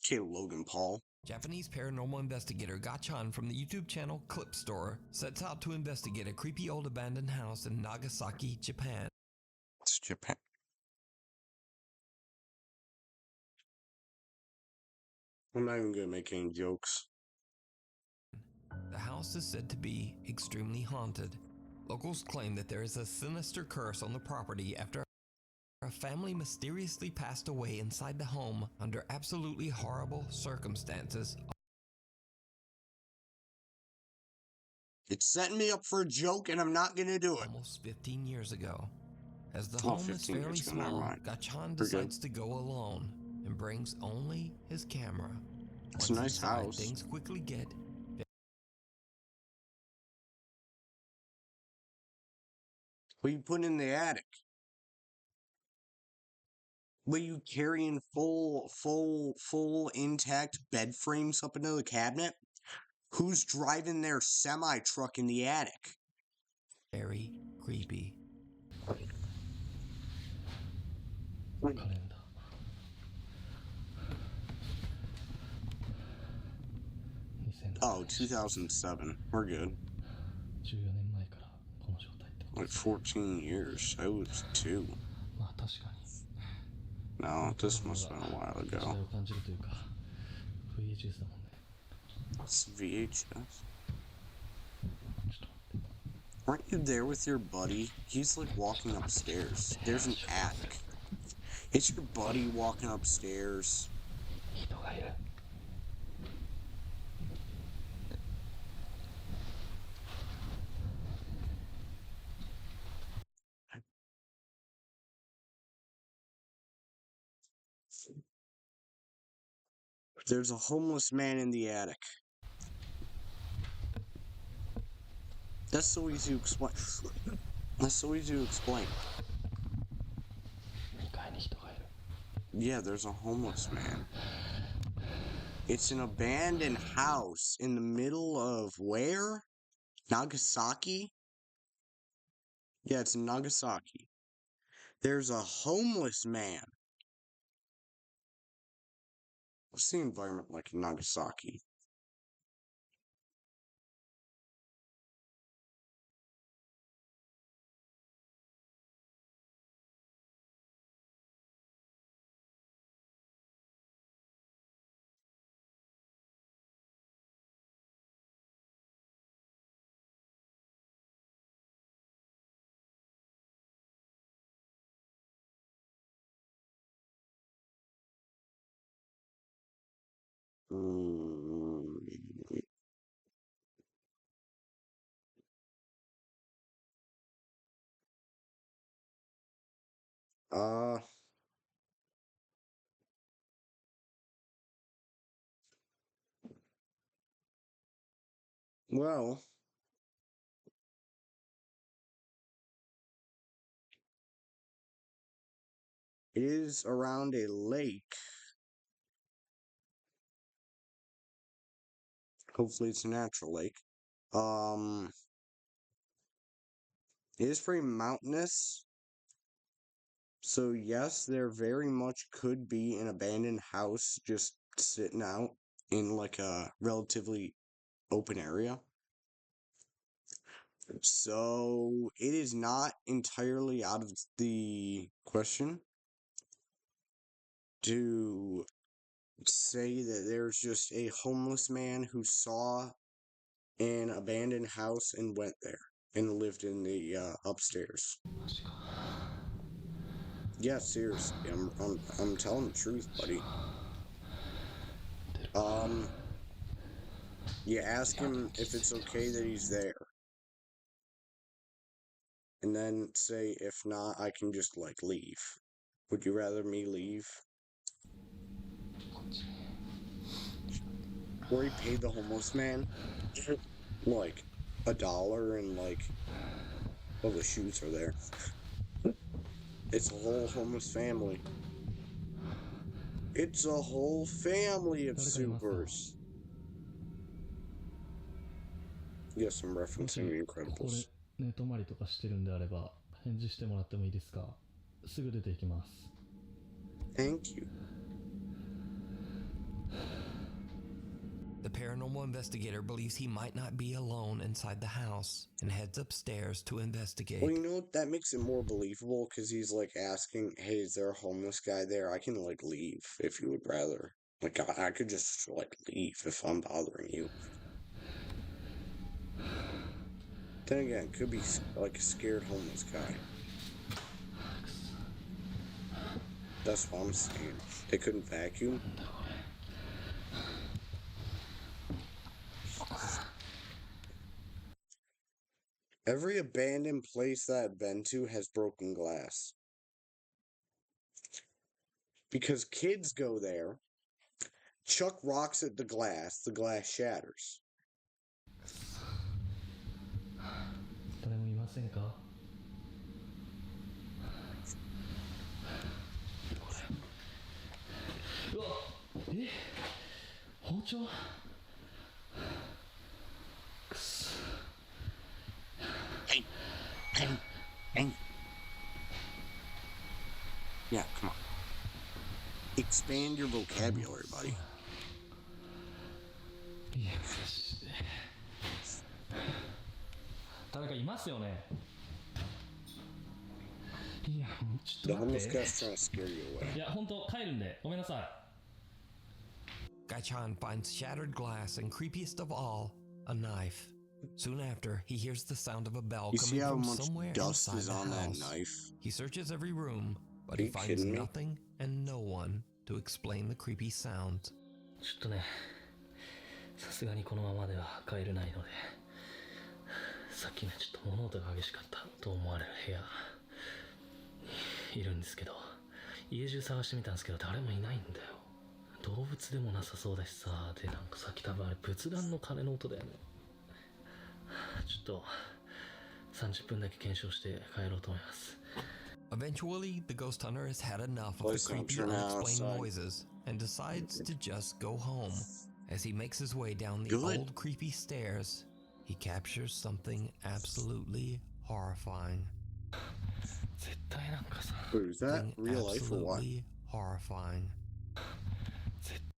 Okay, Logan Paul. Japanese paranormal investigator Gachan from the YouTube channel Clip Store sets out to investigate a creepy old abandoned house in Nagasaki, Japan. It's Japan. I'm not even gonna make any jokes. The house is said to be extremely haunted. Locals claim that there is a sinister curse on the property after a family mysteriously passed away inside the home under absolutely horrible circumstances. It's setting me up for a joke, and I'm not gonna do it. Almost 15 years ago. As the Oh, home is 15 fairly years ago, never small, mind. Gachan We're good. decides to go alone and brings only his camera. It's a Once nice inside, house. things quickly get What you put in the attic? What you carrying full intact bed frames up into the cabinet? Who's driving their semi truck in the attic? very creepy. Oh, 2007. We're good. Like 14 years. I was 2. No, this must have been a while ago. It's VHS. Weren't you there with your buddy? He's like walking upstairs. There's an attic. It's your buddy walking upstairs. There's a homeless man in the attic. That's so easy to explain. That's so easy to explain. Yeah, there's a homeless man. It's an abandoned house in the middle of where? Nagasaki? Yeah, it's in Nagasaki. There's a homeless man. What's the environment like in Nagasaki? Mm, uh, well, it is around a lake. Hopefully it's a natural lake. It is pretty mountainous. So yes, there very much could be an abandoned house just sitting out in like a relatively open area. So it is not entirely out of the question to say that there's just a homeless man who saw an abandoned house and went there and lived in the upstairs. Yeah, seriously, I'm telling the truth, buddy. You ask him if it's okay that he's there, and then say if not, I can just like leave. Would you rather me leave? Or he paid the homeless man like $1 and like, oh, the shoes are there. It's a whole homeless family. It's a whole family of supers. Yes, I'm も referencing し The ここで Incredibles. 寝泊まりとかしてるんであれば返事してもらってもいいですか。すぐ出て行きます。 Thank you. The paranormal investigator believes he might not be alone inside the house and heads upstairs to investigate. Well, you know, that makes it more believable because he's like asking, hey, is there a homeless guy there? I can like leave if you would rather. Like, I could just like leave if I'm bothering you. Then again, could be like a scared homeless guy. That's what I'm saying. They couldn't vacuum. Every abandoned place that I've been to has broken glass. Because kids go there, chuck rocks at the glass shatters. 誰もいませんか。うわ、え、包丁。くそ。Hey. Yeah, come on. Expand your vocabulary, buddy. いや、誰かいますよね。いや、ち The ょっと待 homeless って。 guy's trying to scare you away. いや、本当帰るんでごめんなさい。 Gaichan finds shattered glass and, creepiest of all, a knife. Soon after, he hears the sound of a bell You see coming how from much somewhere dust inside is the on that house. knife? He searches every room, but Are he you finds kidding me? nothing and no one to explain the creepy sounds. ちょっとね、さすがにこのままでは帰れないので、さっきねちょっと物音が激しかったと思われる部屋にいるんですけど、家中探してみたんですけど誰もいないんだよ。動物でもなさそうだしさ、でなんかさっき多分あれ仏壇の鐘の音だよね。ちょっと30分だけ検証して帰ろうと思います。 Eventually, the ghost hunter has had enough of the Please don't creepy, turn unexplained outside. noises and decides to just go home. As he makes his way down the Good. old, creepy stairs, he captures something absolutely horrifying. 絶対なんかさ、 Wait, is that Something real life or what? absolutely horrifying.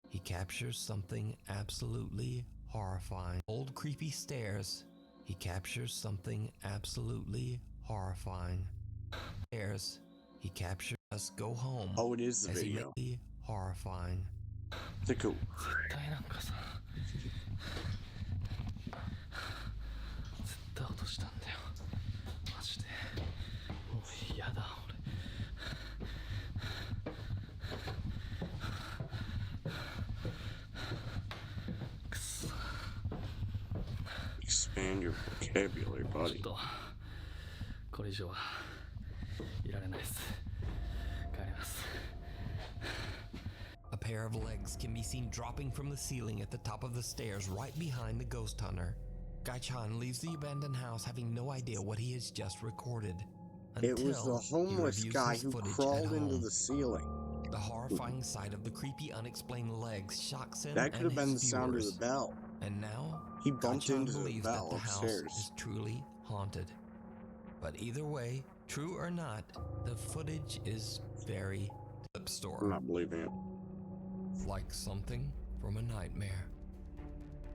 He captures something absolutely horrifying. Old creepy stairs. He captures something absolutely horrifying. Stairs. He captures us go home. Oh, it is the as he video. makes horrifying. It's cool. 絶対なんかさ、絶対落としたんだよ。マジで。もう嫌だ俺。くそ。 Expand your vocabulary, ちょっ buddy. とこれ以上はいられないです。帰ります。 A pair of legs can be seen dropping from the ceiling at the top of the stairs right behind the ghost hunter. Gaichan leaves the abandoned house having no idea what he has just recorded. It was the Until he homeless reviews guy his who footage at crawled into home. the ceiling. The horrifying sight of the creepy, unexplained legs shocks him That could and have been the his sound of viewers. the bell. And now, He bumped Gaichan into the believes that bell the house upstairs. is truly haunted. But either way, true or not, the footage is very flip I'm store. not believing it. Like something from a nightmare.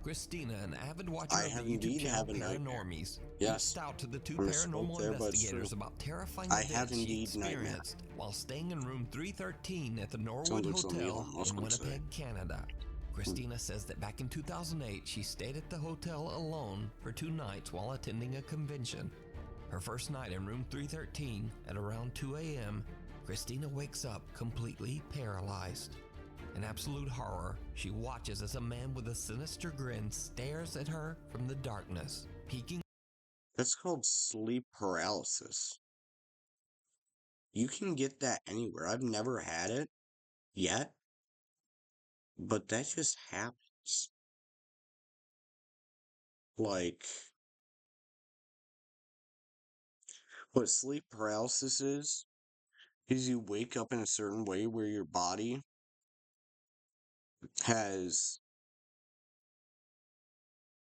Christina, an avid watcher I of have the YouTube indeed channel had a nightmare. Paranormies, Yes. reached out to the two I'm a spoke paranormal there, but it's investigators true. about terrifying I have events she indeed nightmare. experienced while staying in room 313 at the Norwood Sounds like something Hotel Elon Musk in would say. Winnipeg, Canada. Christina says that back in 2008, she stayed at the hotel alone for 2 nights while attending a convention. Her first night in room 313 at around 2 a.m., Christina wakes up completely paralyzed. In absolute horror, she watches as a man with a sinister grin stares at her from the darkness, peeking. That's called sleep paralysis. You can get that anywhere. I've never had it yet, but that just happens. Like, what sleep paralysis is you wake up in a certain way where your body has,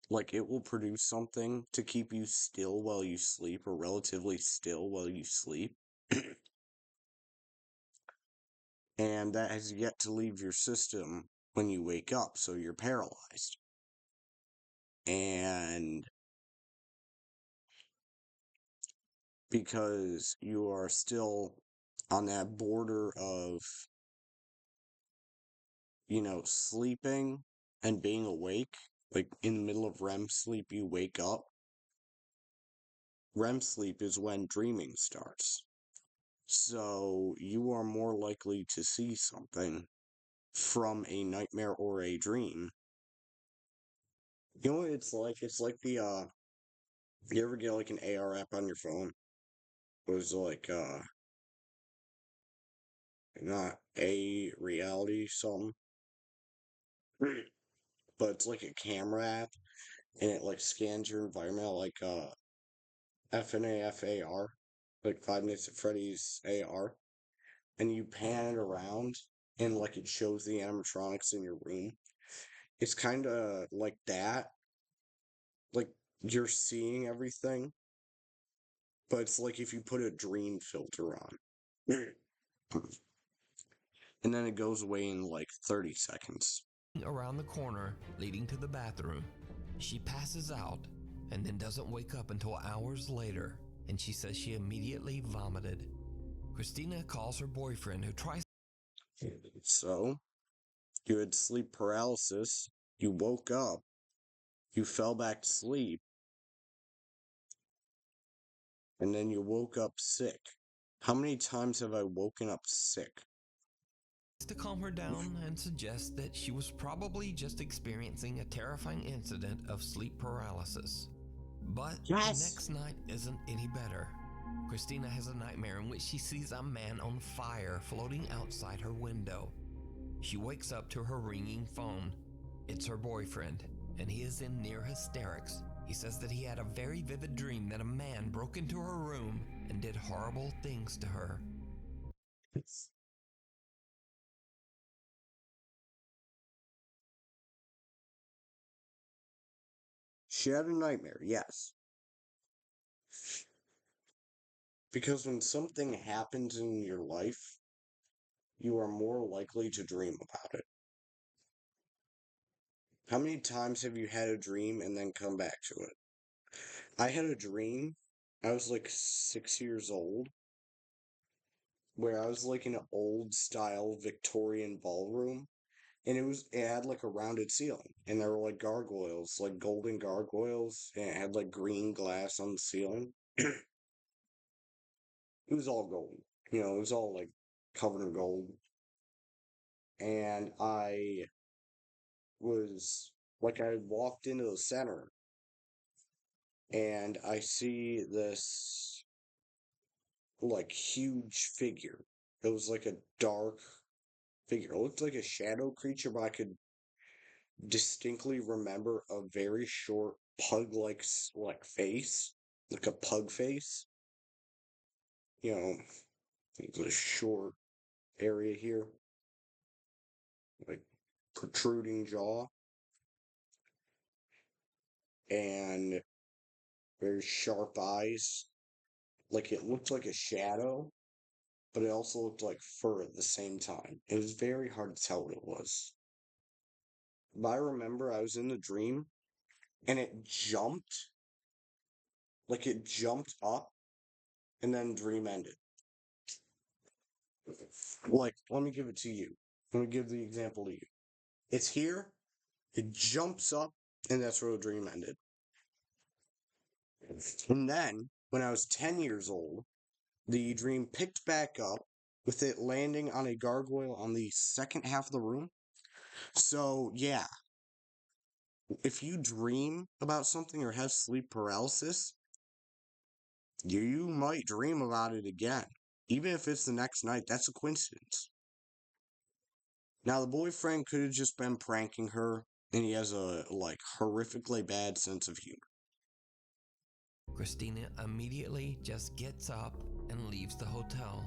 like, it will produce something to keep you still while you sleep, or relatively still while you sleep. And that has yet to leave your system when you wake up, so you're paralyzed. And because you are still on that border of, sleeping and being awake, like in the middle of REM sleep, you wake up. REM sleep is when dreaming starts. So you are more likely to see something from a nightmare or a dream. You know what it's like? It's like you ever get like an AR app on your phone? It was like, not a reality something, but it's like a camera app, and it like scans your environment like FNAFAR, like Five Nights at Freddy's AR, and you pan it around, and like it shows the animatronics in your room. It's kind of like that, like you're seeing everything, but it's like if you put a dream filter on, and then it goes away in like 30 seconds. Around the corner leading to the bathroom. She passes out and then doesn't wake up until hours later, and she says she immediately vomited. Christina calls her boyfriend, who tries. So, you had sleep paralysis, you woke up, you fell back to sleep, and then you woke up sick. How many times have I woken up sick? To calm her down and suggests that she was probably just experiencing a terrifying incident of sleep paralysis. But the next night isn't any better. Christina has a nightmare in which she sees a man on fire floating outside her window. She wakes up to her ringing phone. It's her boyfriend, and he is in near hysterics. He says that he had a very vivid dream that a man broke into her room and did horrible things to her. She had a nightmare, yes. Because when something happens in your life, you are more likely to dream about it. How many times have you had a dream and then come back to it? I had a dream, I was like 6 years old, where I was like in an old style Victorian ballroom, and it had like a rounded ceiling, and there were like gargoyles, like golden gargoyles, and it had like green glass on the ceiling. It was all gold, it was all like covered in gold. And I walked into the center, and I see this like huge figure. It was like a dark figure. It looked like a shadow creature, but I could distinctly remember a very short pug-like face, like a pug face. The short area here, like protruding jaw, and very sharp eyes. Like it looked like a shadow, but it also looked like fur at the same time. It was very hard to tell what it was. But I remember I was in the dream, and it jumped up, and then dream ended. Like, let me give it to you. Let me give the example to you. It's here, it jumps up, and that's where the dream ended. And then, when I was 10 years old, the dream picked back up, with it landing on a gargoyle on the second half of the room. So, yeah, if you dream about something or have sleep paralysis, you might dream about it again. Even if it's the next night, that's a coincidence. Now, the boyfriend could have just been pranking her, and he has a, like, horrifically bad sense of humor. Christina immediately just gets up and leaves the hotel.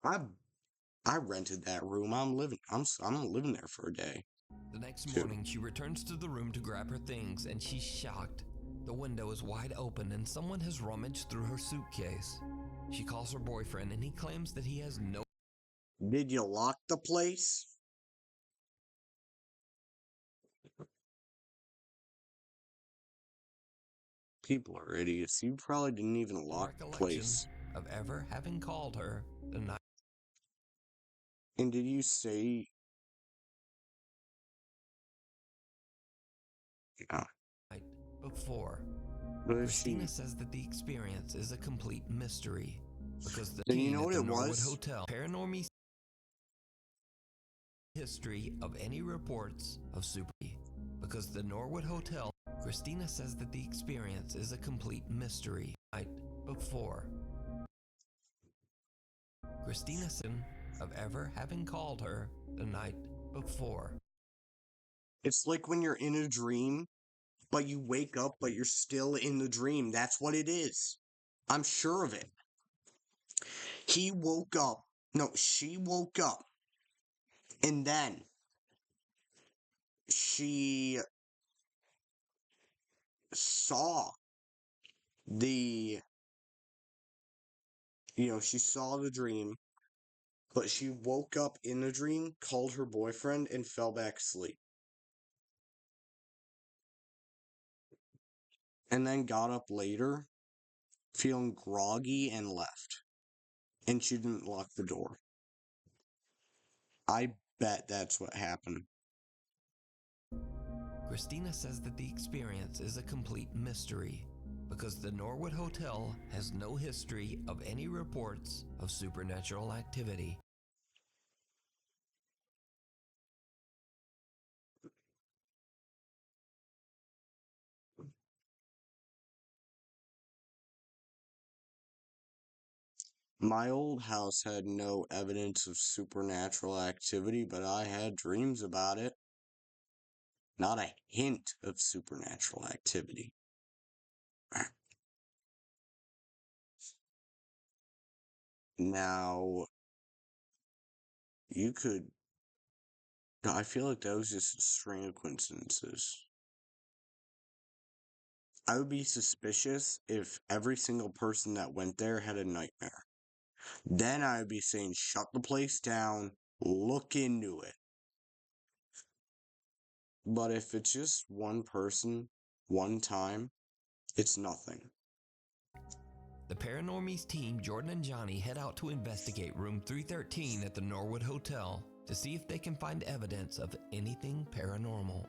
I rented that room. I'm living there for a day. The next Two. morning, she returns to the room to grab her things, and she's shocked. The window is wide open, and someone has rummaged through her suitcase. She calls her boyfriend, and he claims that he has no. Did you lock the place? People are idiots. You probably didn't even lock the recollection place. of ever having called her the night And did you say... Yeah. before. But if Christina she... says that the experience is a complete mystery because the Then you team know at what the it Norwood was? Hotel paranormal history of any reports of super because the Norwood Hotel. Christina says that the experience is a complete mystery. Night before. Christina said of ever having called her the night before. It's like when you're in a dream, but you wake up, but you're still in the dream. That's what it is. I'm sure of it. He woke up. No, she woke up. And then she saw the, she saw the dream, but she woke up in the dream, called her boyfriend, and fell back asleep. And then got up later, feeling groggy, and left. And she didn't lock the door. I bet that's what happened. Christina says that the experience is a complete mystery because the Norwood Hotel has no history of any reports of supernatural activity. My old house had no evidence of supernatural activity, but I had dreams about it. Not a hint of supernatural activity. Now, you could. I feel like that was just a string of coincidences. I would be suspicious if every single person that went there had a nightmare. Then I would be saying, shut the place down, look into it. But if it's just one person, one time, it's nothing. The Paranormies team, Jordan and Johnny, head out to investigate room 313 at the Norwood Hotel to see if they can find evidence of anything paranormal.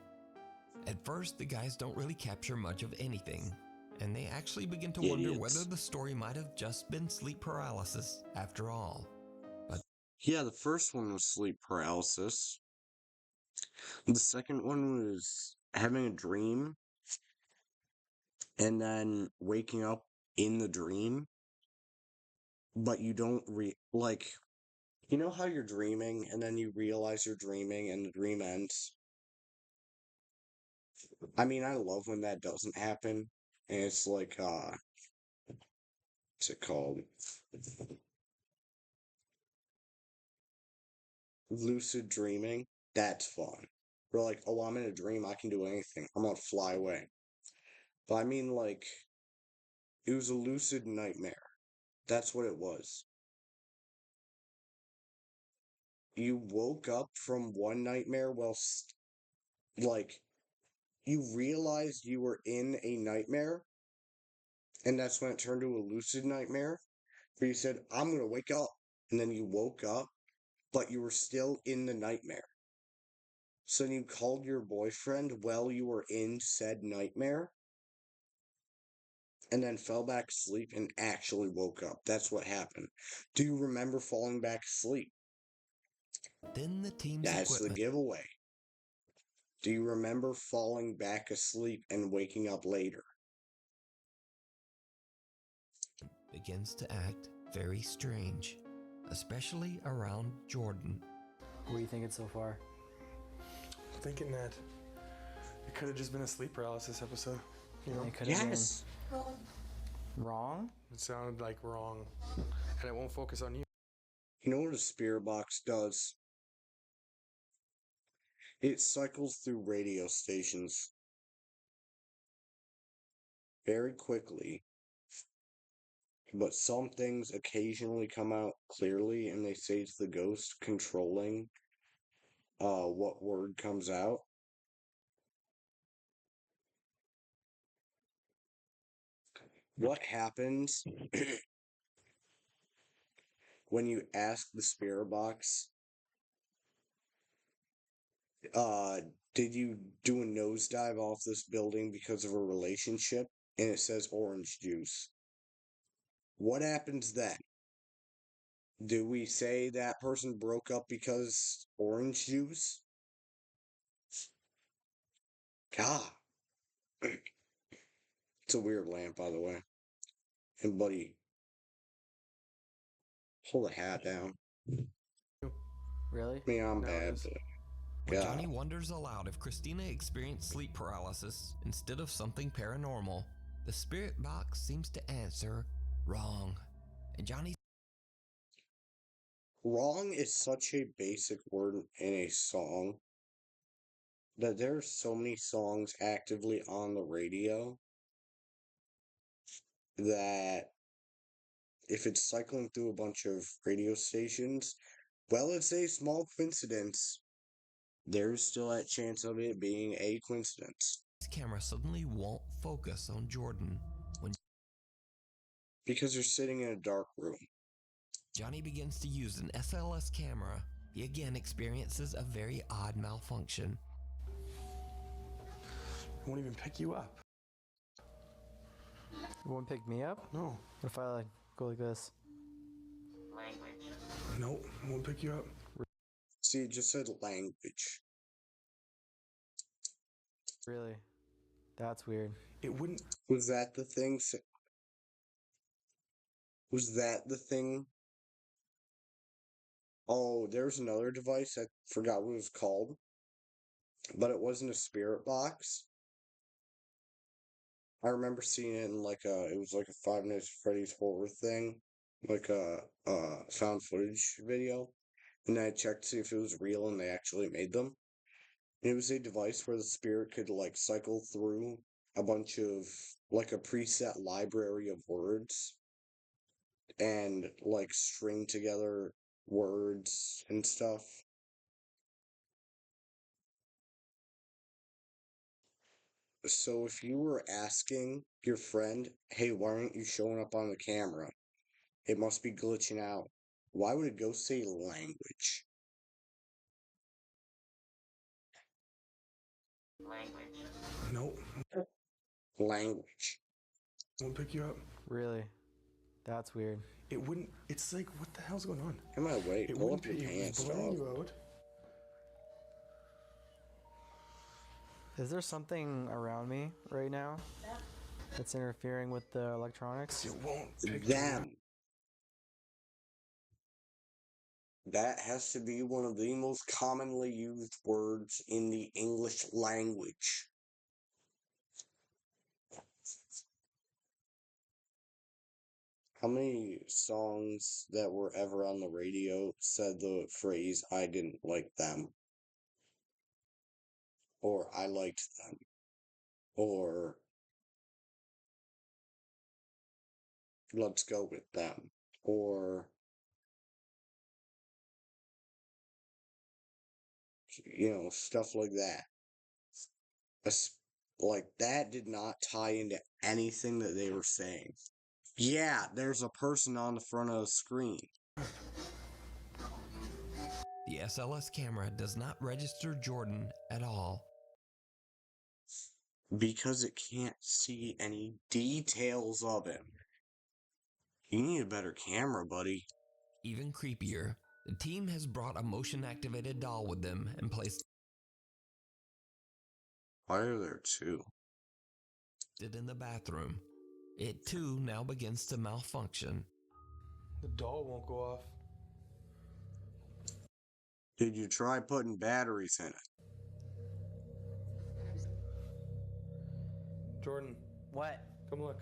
At first, the guys don't really capture much of anything, and they actually begin to wonder whether the story might have just been sleep paralysis after all. But yeah, the first one was sleep paralysis. The second one was having a dream and then waking up in the dream, but you don't you know how you're dreaming and then you realize you're dreaming and the dream ends? I mean, I love when that doesn't happen. And it's like, what's it called? Lucid dreaming. That's fun. We're like, oh, I'm in a dream. I can do anything. I'm gonna fly away. But I mean, like, it was a lucid nightmare. That's what it was. You woke up from one nightmare like, you realized you were in a nightmare, and that's when it turned to a lucid nightmare, where you said, I'm gonna wake up. And then you woke up, but you were still in the nightmare. So then you called your boyfriend while you were in said nightmare, and then fell back asleep and actually woke up. That's what happened. Do you remember falling back asleep? Then the team's That's the equipment giveaway. Do you remember falling back asleep and waking up later? begins to act very strange, especially around Jordan. What are you thinking so far? I'm thinking that it could have just been a sleep paralysis episode. You know, It could have Yes. been wrong. it sounded like wrong, and it won't focus on you. You know what a spirit box does? It cycles through radio stations very quickly, but some things occasionally come out clearly, and they say it's the ghost controlling what word comes out. What happens when you ask the spirit box, did you do a nosedive off this building because of a relationship? And it says orange juice. What happens then? Do we say that person broke up because orange juice? God. It's a weird lamp, by the way. And buddy, hold the hat down. Really? I mean, I'm Now it bad, is. but When God. Johnny wonders aloud if Christina experienced sleep paralysis instead of something paranormal, the spirit box seems to answer wrong. And Johnny Wrong is such a basic word in a song that there are so many songs actively on the radio that if it's cycling through a bunch of radio stations, well, it's a small coincidence. There's still that chance of it being a coincidence. camera suddenly won't focus on Jordan when Because you're sitting in a dark room. Johnny begins to use an SLS camera. He again experiences a very odd malfunction. It won't even pick you up. You won't pick me up? No, What if I like go like this? no, it won't pick you up. See, it just said language. Really? That's weird. It wouldn't. Was that the thing? Was that the thing? Oh, there's another device. I forgot what it was called. But it wasn't a spirit box. I remember seeing it in it was like a Five Nights at Freddy's horror thing. Like a found footage video. And I checked to see if it was real, and they actually made them. And it was a device where the spirit could like cycle through a bunch of like a preset library of words and like string together words and stuff. So if you were asking your friend, hey, why aren't you showing up on the camera? It must be glitching out. Why would it go say language? No, Language. won't pick you up. Really? That's weird. It wouldn't. It's like, what the hell's going on? Am I way? It Pull wouldn't up your pick. It was pants, blurring dog. you out. Is there something around me right now that's interfering with the electronics? It won't pick you up. Them. That has to be one of the most commonly used words in the English language. How many songs that were ever on the radio said the phrase, I didn't like them? Or I liked them? Or let's go with them? Or, stuff like that. Like, that did not tie into anything that they were saying. Yeah, there's a person on the front of the screen. The SLS camera does not register Jordan at all. Because it can't see any details of him. You need a better camera, buddy. Even creepier, the team has brought a motion-activated doll with them and placed Why are there two? it in the bathroom. It too now begins to malfunction. The doll won't go off. Did you try putting batteries in it? Jordan, What? come look.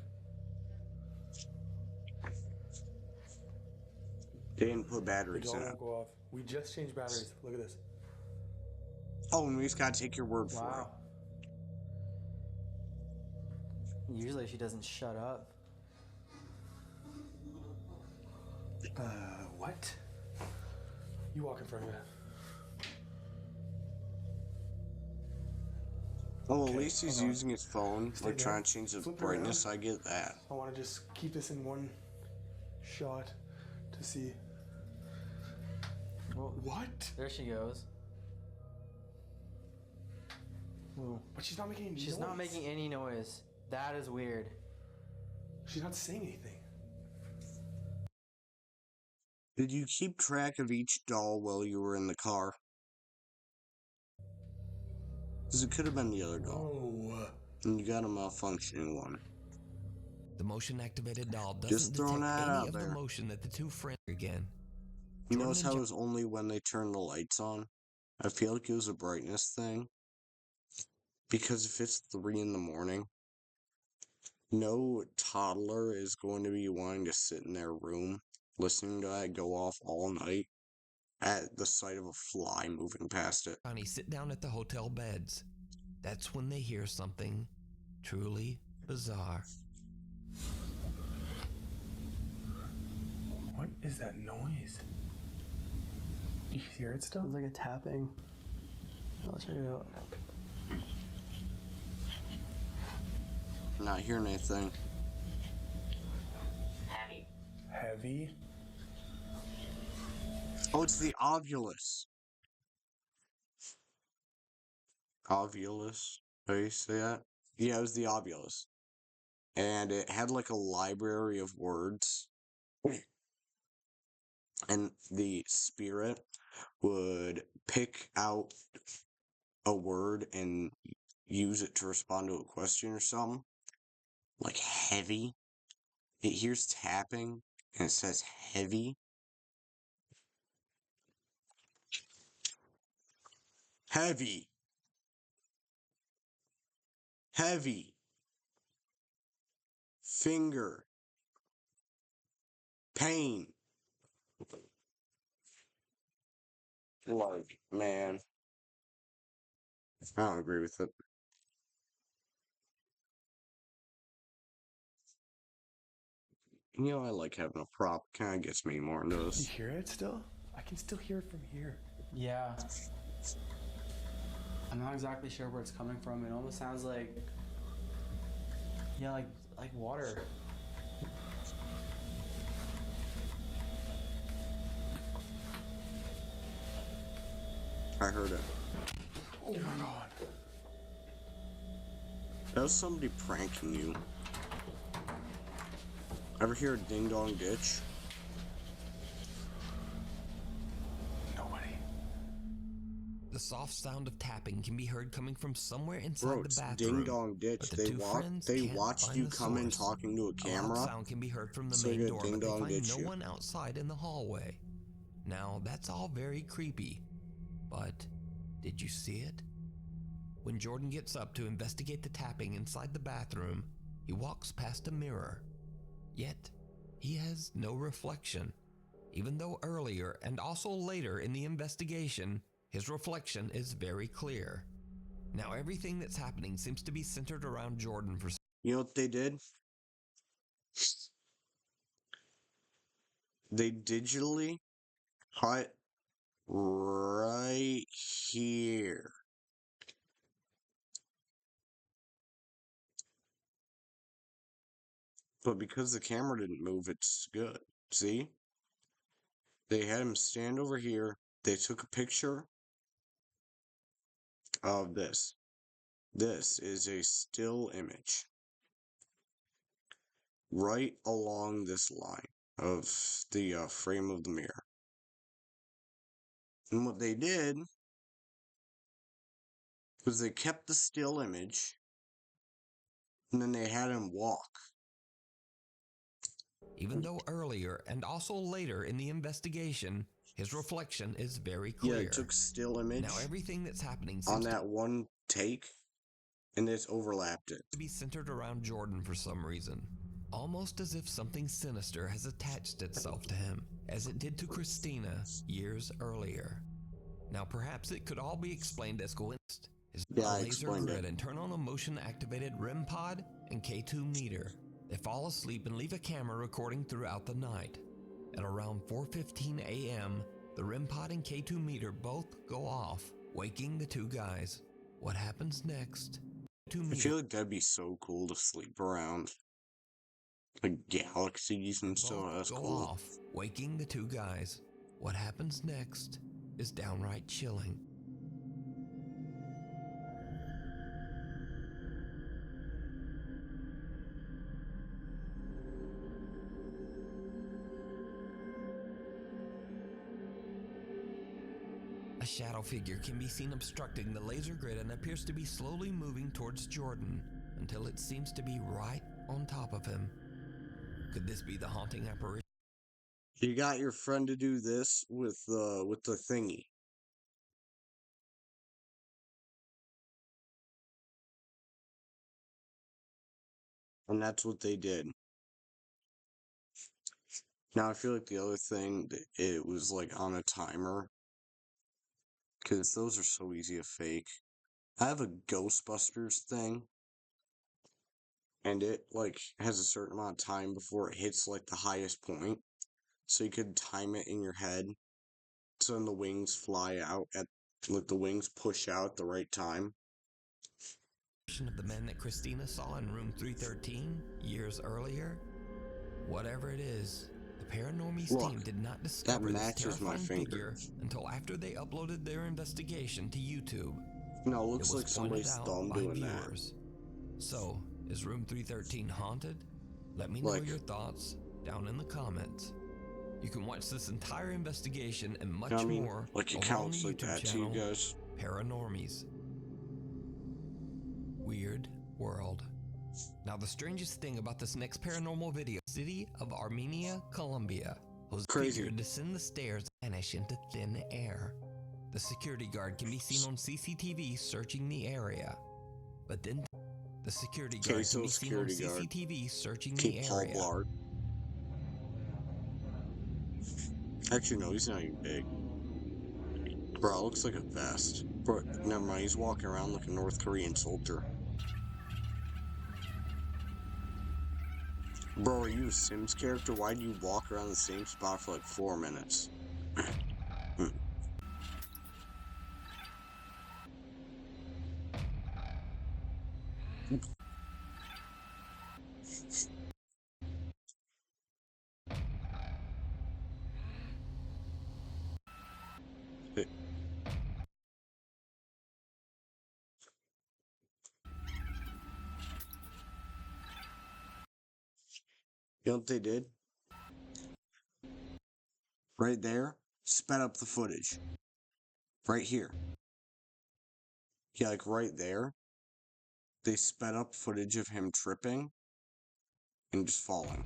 They didn't put The batteries doll in it. won't go off. We just changed batteries. Look at this. Oh, and we just gotta take your word for Wow. Usually she doesn't shut up. What? You walk in front of it. Oh, well, at Okay, least he's hang on. using his phone, Stay like there. trying to change the Flip it brightness. around. I get that. I want to just keep this in one shot to see. Well, What? there she goes. Ooh. But she's not making any noise. She's not making any noise. That is weird. She's not saying anything. Did you keep track of each doll while you were in the car? Because it could have been the other doll. No. And you got a malfunctioning one. The motion-activated doll doesn't Just throwing detect that any out of the there. motion that the two friends again. You Jordan notice and how it was only when they turned the lights on? I feel like it was a brightness thing. Because if it's 3 in the morning, no toddler is going to be wanting to sit in their room listening to that go off all night at the sight of a fly moving past it. Johnny sit down at the hotel beds. That's when they hear something truly bizarre. What is that noise? You hear it still? Sounds like a tapping. I'll check it out. I'm not hearing anything. Heavy? Oh, it's the ovulus. Ovulus? How do you say that? Yeah, it was the ovulus. And it had like a library of words. And the spirit would pick out a word and use it to respond to a question or something. Like heavy. It hears tapping and it says heavy. Heavy. Heavy. Finger. Pain. Like, man. I don't agree with it. You know, I like having a prop. Kind of gets me more into You this. hear it still? I can still hear it from here. Yeah. I'm not exactly sure where it's coming from. It almost sounds like, yeah, like water. I heard it. Oh my god. That was somebody pranking you. Ever hear a ding dong ditch? Nobody. The soft sound of tapping can be heard coming from somewhere inside Bro, the it's bathroom. ding dong ditch. But the They two friends they can't watched find you the come in source. talking to a A loud camera. sound can be heard from the So main you door, ding but they dong find ditch no you. one outside in the hallway. Now, that's all very creepy. But did you see it? When Jordan gets up to investigate the tapping inside the bathroom, he walks past a mirror. Yet, he has no reflection. Even though earlier and also later in the investigation, his reflection is very clear. Now everything that's happening seems to be centered around Jordan for You know what they did? They digitally cut right here. But because the camera didn't move, it's good. See? They had him stand over here. They took a picture of this. This is a still image right along this line of the frame of the mirror. And what they did was they kept the still image and then they had him walk. Even though earlier and also later in the investigation, his reflection is very clear. Yeah, it took still image Now everything that's happening on seems that one take and it's overlapped it. to be centered around Jordan for some reason. Almost as if something sinister has attached itself to him, as it did to Christina years earlier. Now perhaps it could all be explained as coincidence. His Yeah, I laser explained grid it. and turn on a motion-activated REM pod and K2 meter. They fall asleep and leave a camera recording throughout the night. At around 4:15 a.m., the REM pod and K2 meter both go off, waking the two guys. What happens next? I feel like that'd be so cool to sleep around like galaxies and stuff. Both That's go cool. off, waking the two guys. What happens next is downright chilling. A shadow figure can be seen obstructing the laser grid and appears to be slowly moving towards Jordan until it seems to be right on top of him. Could this be the haunting apparition? You got your friend to do this with the thingy. And that's what they did. Now I feel like the other thing, it was like on a timer. Because those are so easy to fake. I have a Ghostbusters thing. And it like has a certain amount of time before it hits like the highest point. So you could time it in your head. So then the wings fly out at like the wings push out at the right time. Of the man that Christina saw in room 313 years earlier? Whatever it is, the Paranormies Look, team did not that discover this matches my terrifying figure finger. until after they uploaded their investigation to YouTube. No, it It looks was like pointed somebody's out thumb by doing that. viewers. So, is room 313 haunted? Let me know Like- your thoughts down in the comments. You can watch this entire investigation and much You know what I mean? more Like it over on the counts like YouTube that to you channel guys. Paranormies. Weird World. Now the strangest thing about this next paranormal video, city of Armenia, Colombia, whose Crazy. figure descend the stairs and vanish into thin air. The security guard can be seen on CCTV searching the area. But then the security guard so can be seen on security guard. CCTV searching Keep the Paul area. Blart. Actually, no, he's not even big. Bro, it looks like a vest. Bro, never mind, he's walking around like a North Korean soldier. Bro, are you a Sims character? Why do you walk around the same spot for like 4 minutes? You know what they did? Right there, sped up the footage. Right here. Yeah, like right there. They sped up footage of him tripping and just falling.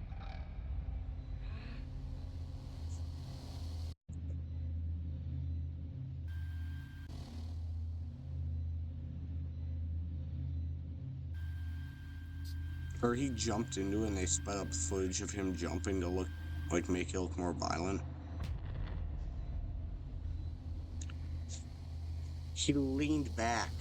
Or he jumped into it and they sped up footage of him jumping to look like make it look more violent. He leaned back.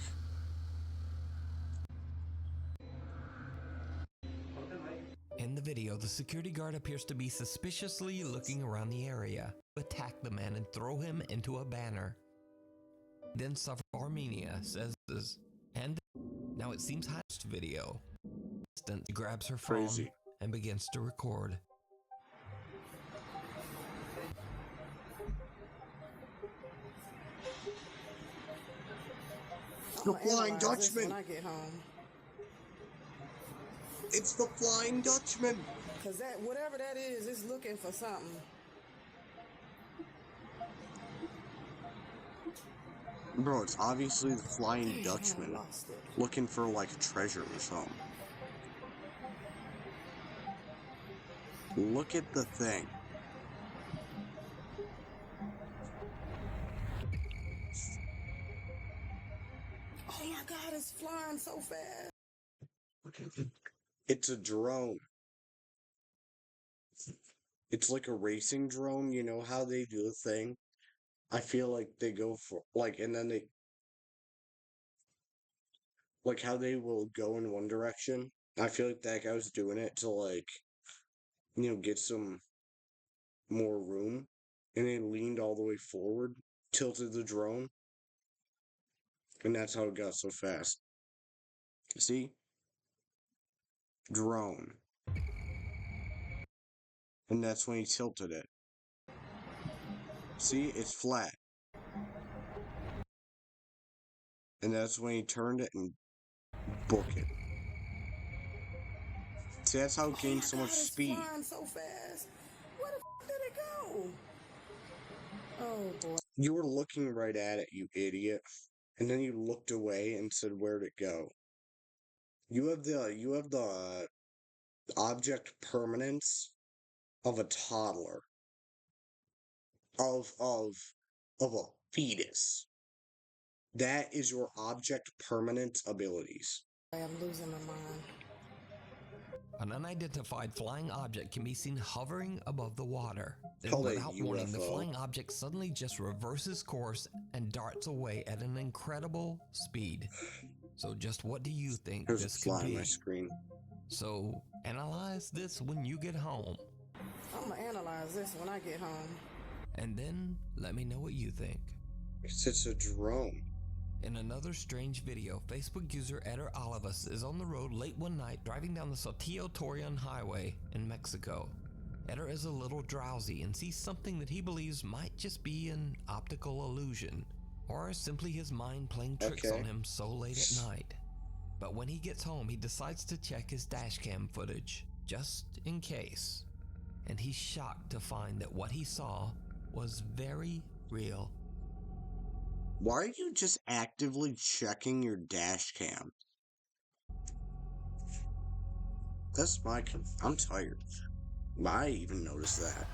In the video, the security guard appears to be suspiciously looking around the area, attack the man and throw him into a banner. Then suffer Armenia says this, and now it seems host video. He grabs her phone Crazy. and begins to record. the Flying Dutchman! When I get home. It's the Flying Dutchman! Cause that, whatever that is, it's looking for something. Bro, it's obviously the Flying Dang, Dutchman. I lost it. Looking for, like, a treasure or something. Look at the thing. Oh my God, it's flying so fast. It's a drone. It's like a racing drone. You know how they do the thing? I feel like they go for, like, and then they, like, how they will go in one direction. I feel like that guy was doing it to, like, get some more room. And then leaned all the way forward, tilted the drone. And that's how it got so fast. See? Drone. And that's when he tilted it. See? It's flat. And that's when he turned it and book it. See, that's how it gained so much speed. It's flying so fast. Where the f did it go? Oh boy. You were looking right at it, you idiot. And then you looked away and said, where'd it go? You have the object permanence of a toddler. Of a fetus. That is your object permanence abilities. I am losing my mind. An unidentified flying object can be seen hovering above the water. Then, Called a without warning, the UFO. flying object suddenly just reverses course and darts away at an incredible speed. So just what do you think There's this a fly could on be? my screen. So analyze this when you get home. I'm gonna analyze this when I get home. And then let me know what you think. It's a drone. In another strange video, Facebook user Eder Olivas is on the road late one night driving down the Saltillo Torreon Highway in Mexico. Eder is a little drowsy and sees something that he believes might just be an optical illusion, or simply his mind playing tricks on him so late at night. But when he gets home, he decides to check his dashcam footage, just in case. And he's shocked to find that what he saw was very real. Why are you just actively checking your dash cam? That's my... I'm tired. I even noticed that.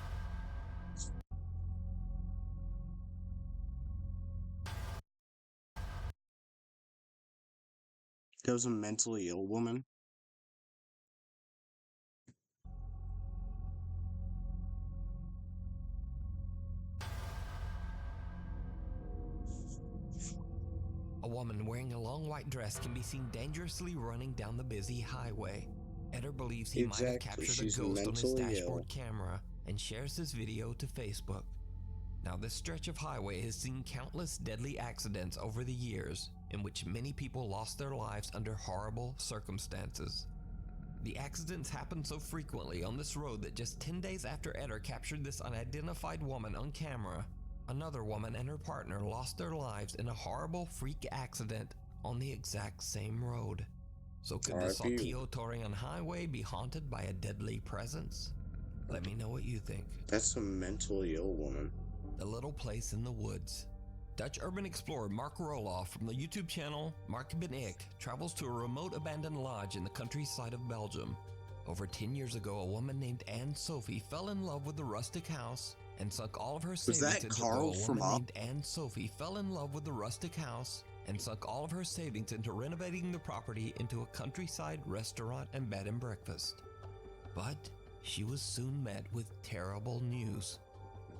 There was a mentally ill woman. A woman wearing a long white dress can be seen dangerously running down the busy highway. Eder believes he might have captured She's a ghost on his mentally dashboard ill. camera and shares this video to Facebook. Now, this stretch of highway has seen countless deadly accidents over the years in which many people lost their lives under horrible circumstances. The accidents happen so frequently on this road that just 10 days after Eder captured this unidentified woman on camera, another woman and her partner lost their lives in a horrible freak accident on the exact same road. So could the Saltillo Torreon Highway be haunted by a deadly presence? Let me know what you think. That's a mentally ill woman. The Little Place in the Woods. Dutch urban explorer Mark Roloff from the YouTube channel Mark Ben Ik travels to a remote abandoned lodge in the countryside of Belgium. Over 10 years ago, a woman named Anne Sophie fell in love with the rustic house and sunk all of her savings into Carl from Up? named Anne Sophie fell in love with the rustic house and sunk all of her savings into renovating the property into a countryside restaurant and bed and breakfast. But she was soon met with terrible news.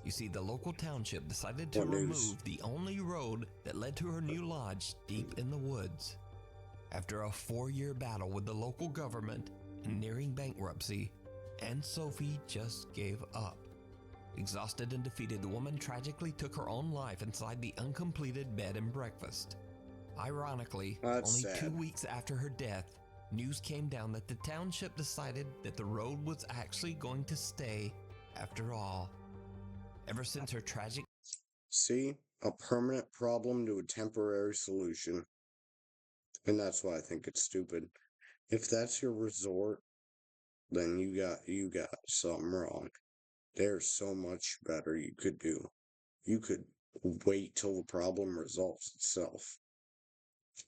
You see, the local township decided to remove the only road that led to her new lodge deep in the woods. After a 4-year battle with the local government and nearing bankruptcy, Anne Sophie just gave up. Exhausted and defeated, the woman tragically took her own life inside the uncompleted bed and breakfast. Ironically, only 2 weeks after her death, news came down that the township decided that the road was actually going to stay after all. Ever since her tragic... See? A permanent problem to a temporary solution. And that's why I think it's stupid. If that's your resort, then you got something wrong. There's so much better you could do. You could wait till the problem resolves itself.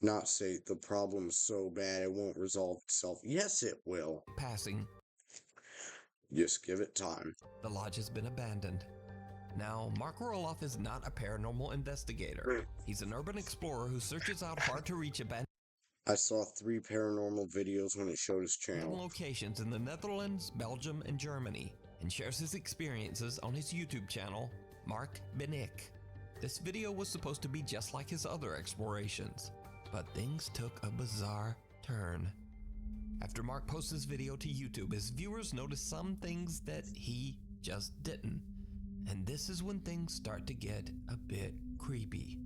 Not say the problem's so bad it won't resolve itself. Yes, it will. Passing, Just give it time. the lodge has been abandoned. Now, Mark Roloff is not a paranormal investigator. He's an urban explorer who searches out hard-to-reach abandoned I saw 3 paranormal videos when it showed his channel. locations in the Netherlands, Belgium, and Germany, and shares his experiences on his YouTube channel, Mark Benick. This video was supposed to be just like his other explorations, but things took a bizarre turn. After Mark posts this video to YouTube, his viewers noticed some things that he just didn't. And this is when things start to get a bit creepy.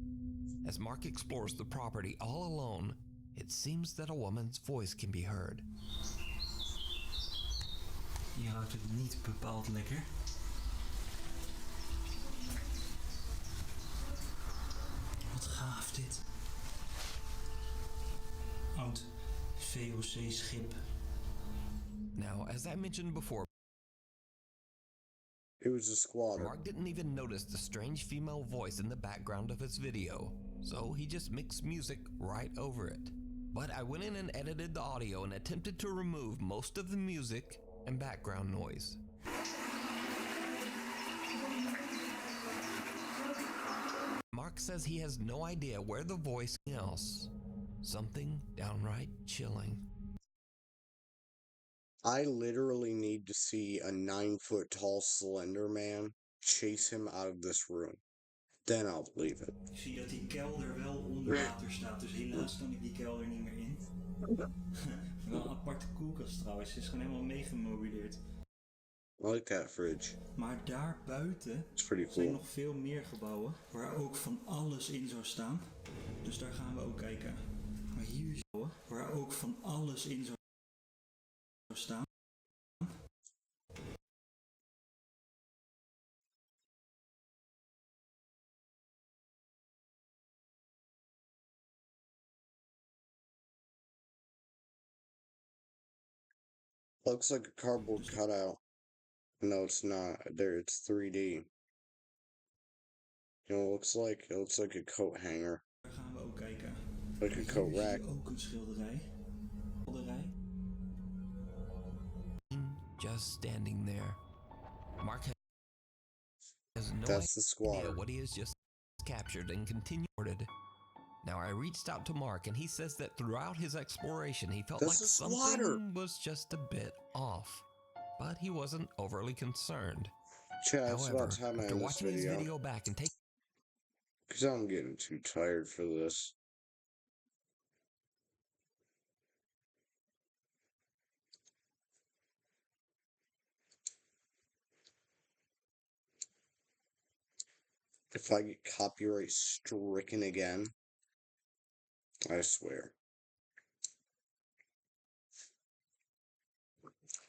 As Mark explores the property all alone, it seems that a woman's voice can be heard. Je houdt het niet bepaald lekker. Wat gaaf dit. Oud VOC-schip. Now, as I mentioned before, It was a squatter. Mark didn't even notice the strange female voice in the background of his video, so he just mixed music right over it. But I went in and edited the audio and attempted to remove most of the music and background noise. Mark says he has no idea where the voice else. Something downright chilling. I literally need to see a 9-foot tall slender man chase him out of this room. Then I'll believe it. Ik zie dat die kelder wel onder water staat, dus helaas kan ik die kelder niet meer in. Wel een aparte koelkast trouwens, ze is gewoon helemaal meegemobileerd. I like that fridge. Maar daar buiten It's pretty zijn cool. nog veel meer gebouwen waar ook van alles in zou staan. Dus daar gaan we ook kijken. Maar hier zo, waar ook van alles in zou staan. Looks like a cardboard cutout. No, it's not. There, it's 3D. You know, it looks like a coat hanger. Daar gaan we ook kijken. Like a Maar coat hier zie rack. je ook een schilderij. Just standing there. Mark has no That's the idea squatter. what he has just captured and continued. Now, I reached out to Mark, and he says that throughout his exploration, he felt That's like a squatter. something was just a bit off, but he wasn't overly concerned. Chat, it's However, about time I after end this watching his video. video back and taking Because I'm getting too tired for this. If I get copyright stricken again, I swear.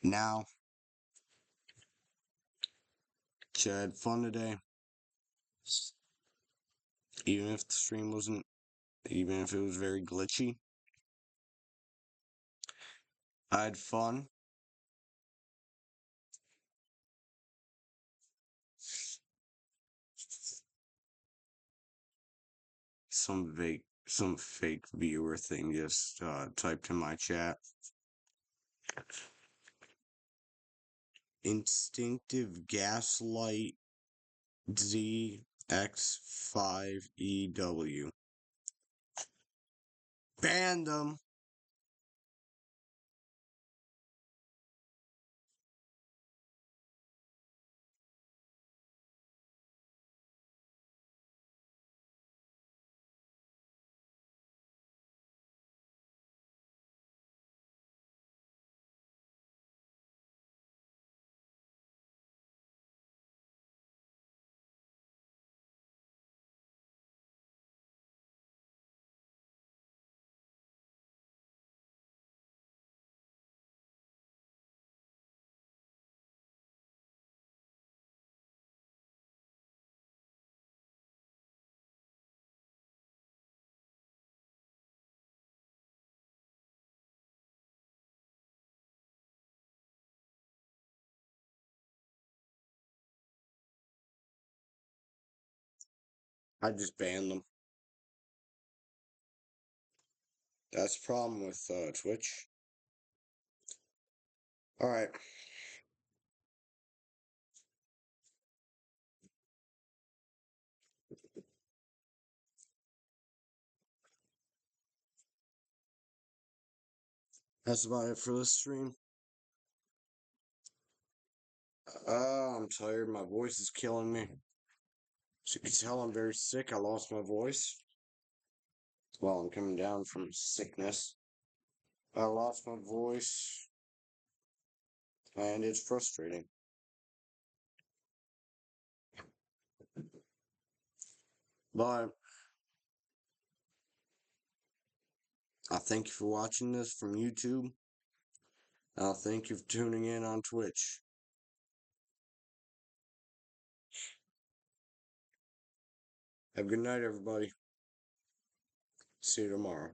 Now, Chad, had fun today. Even if the stream wasn't, even if it was very glitchy, I had fun. Some fake viewer thing just typed in my chat. Instinctive Gaslight ZX5EW. Ban them. I just banned them. That's the problem with Twitch. Alright. That's about it for this stream. I'm tired. My voice is killing me. As you can tell, I'm very sick. I lost my voice. Well, I'm coming down from sickness. I lost my voice. And it's frustrating. But I thank you for watching this from YouTube. Thank you for tuning in on Twitch. Have a good night, everybody. See you tomorrow.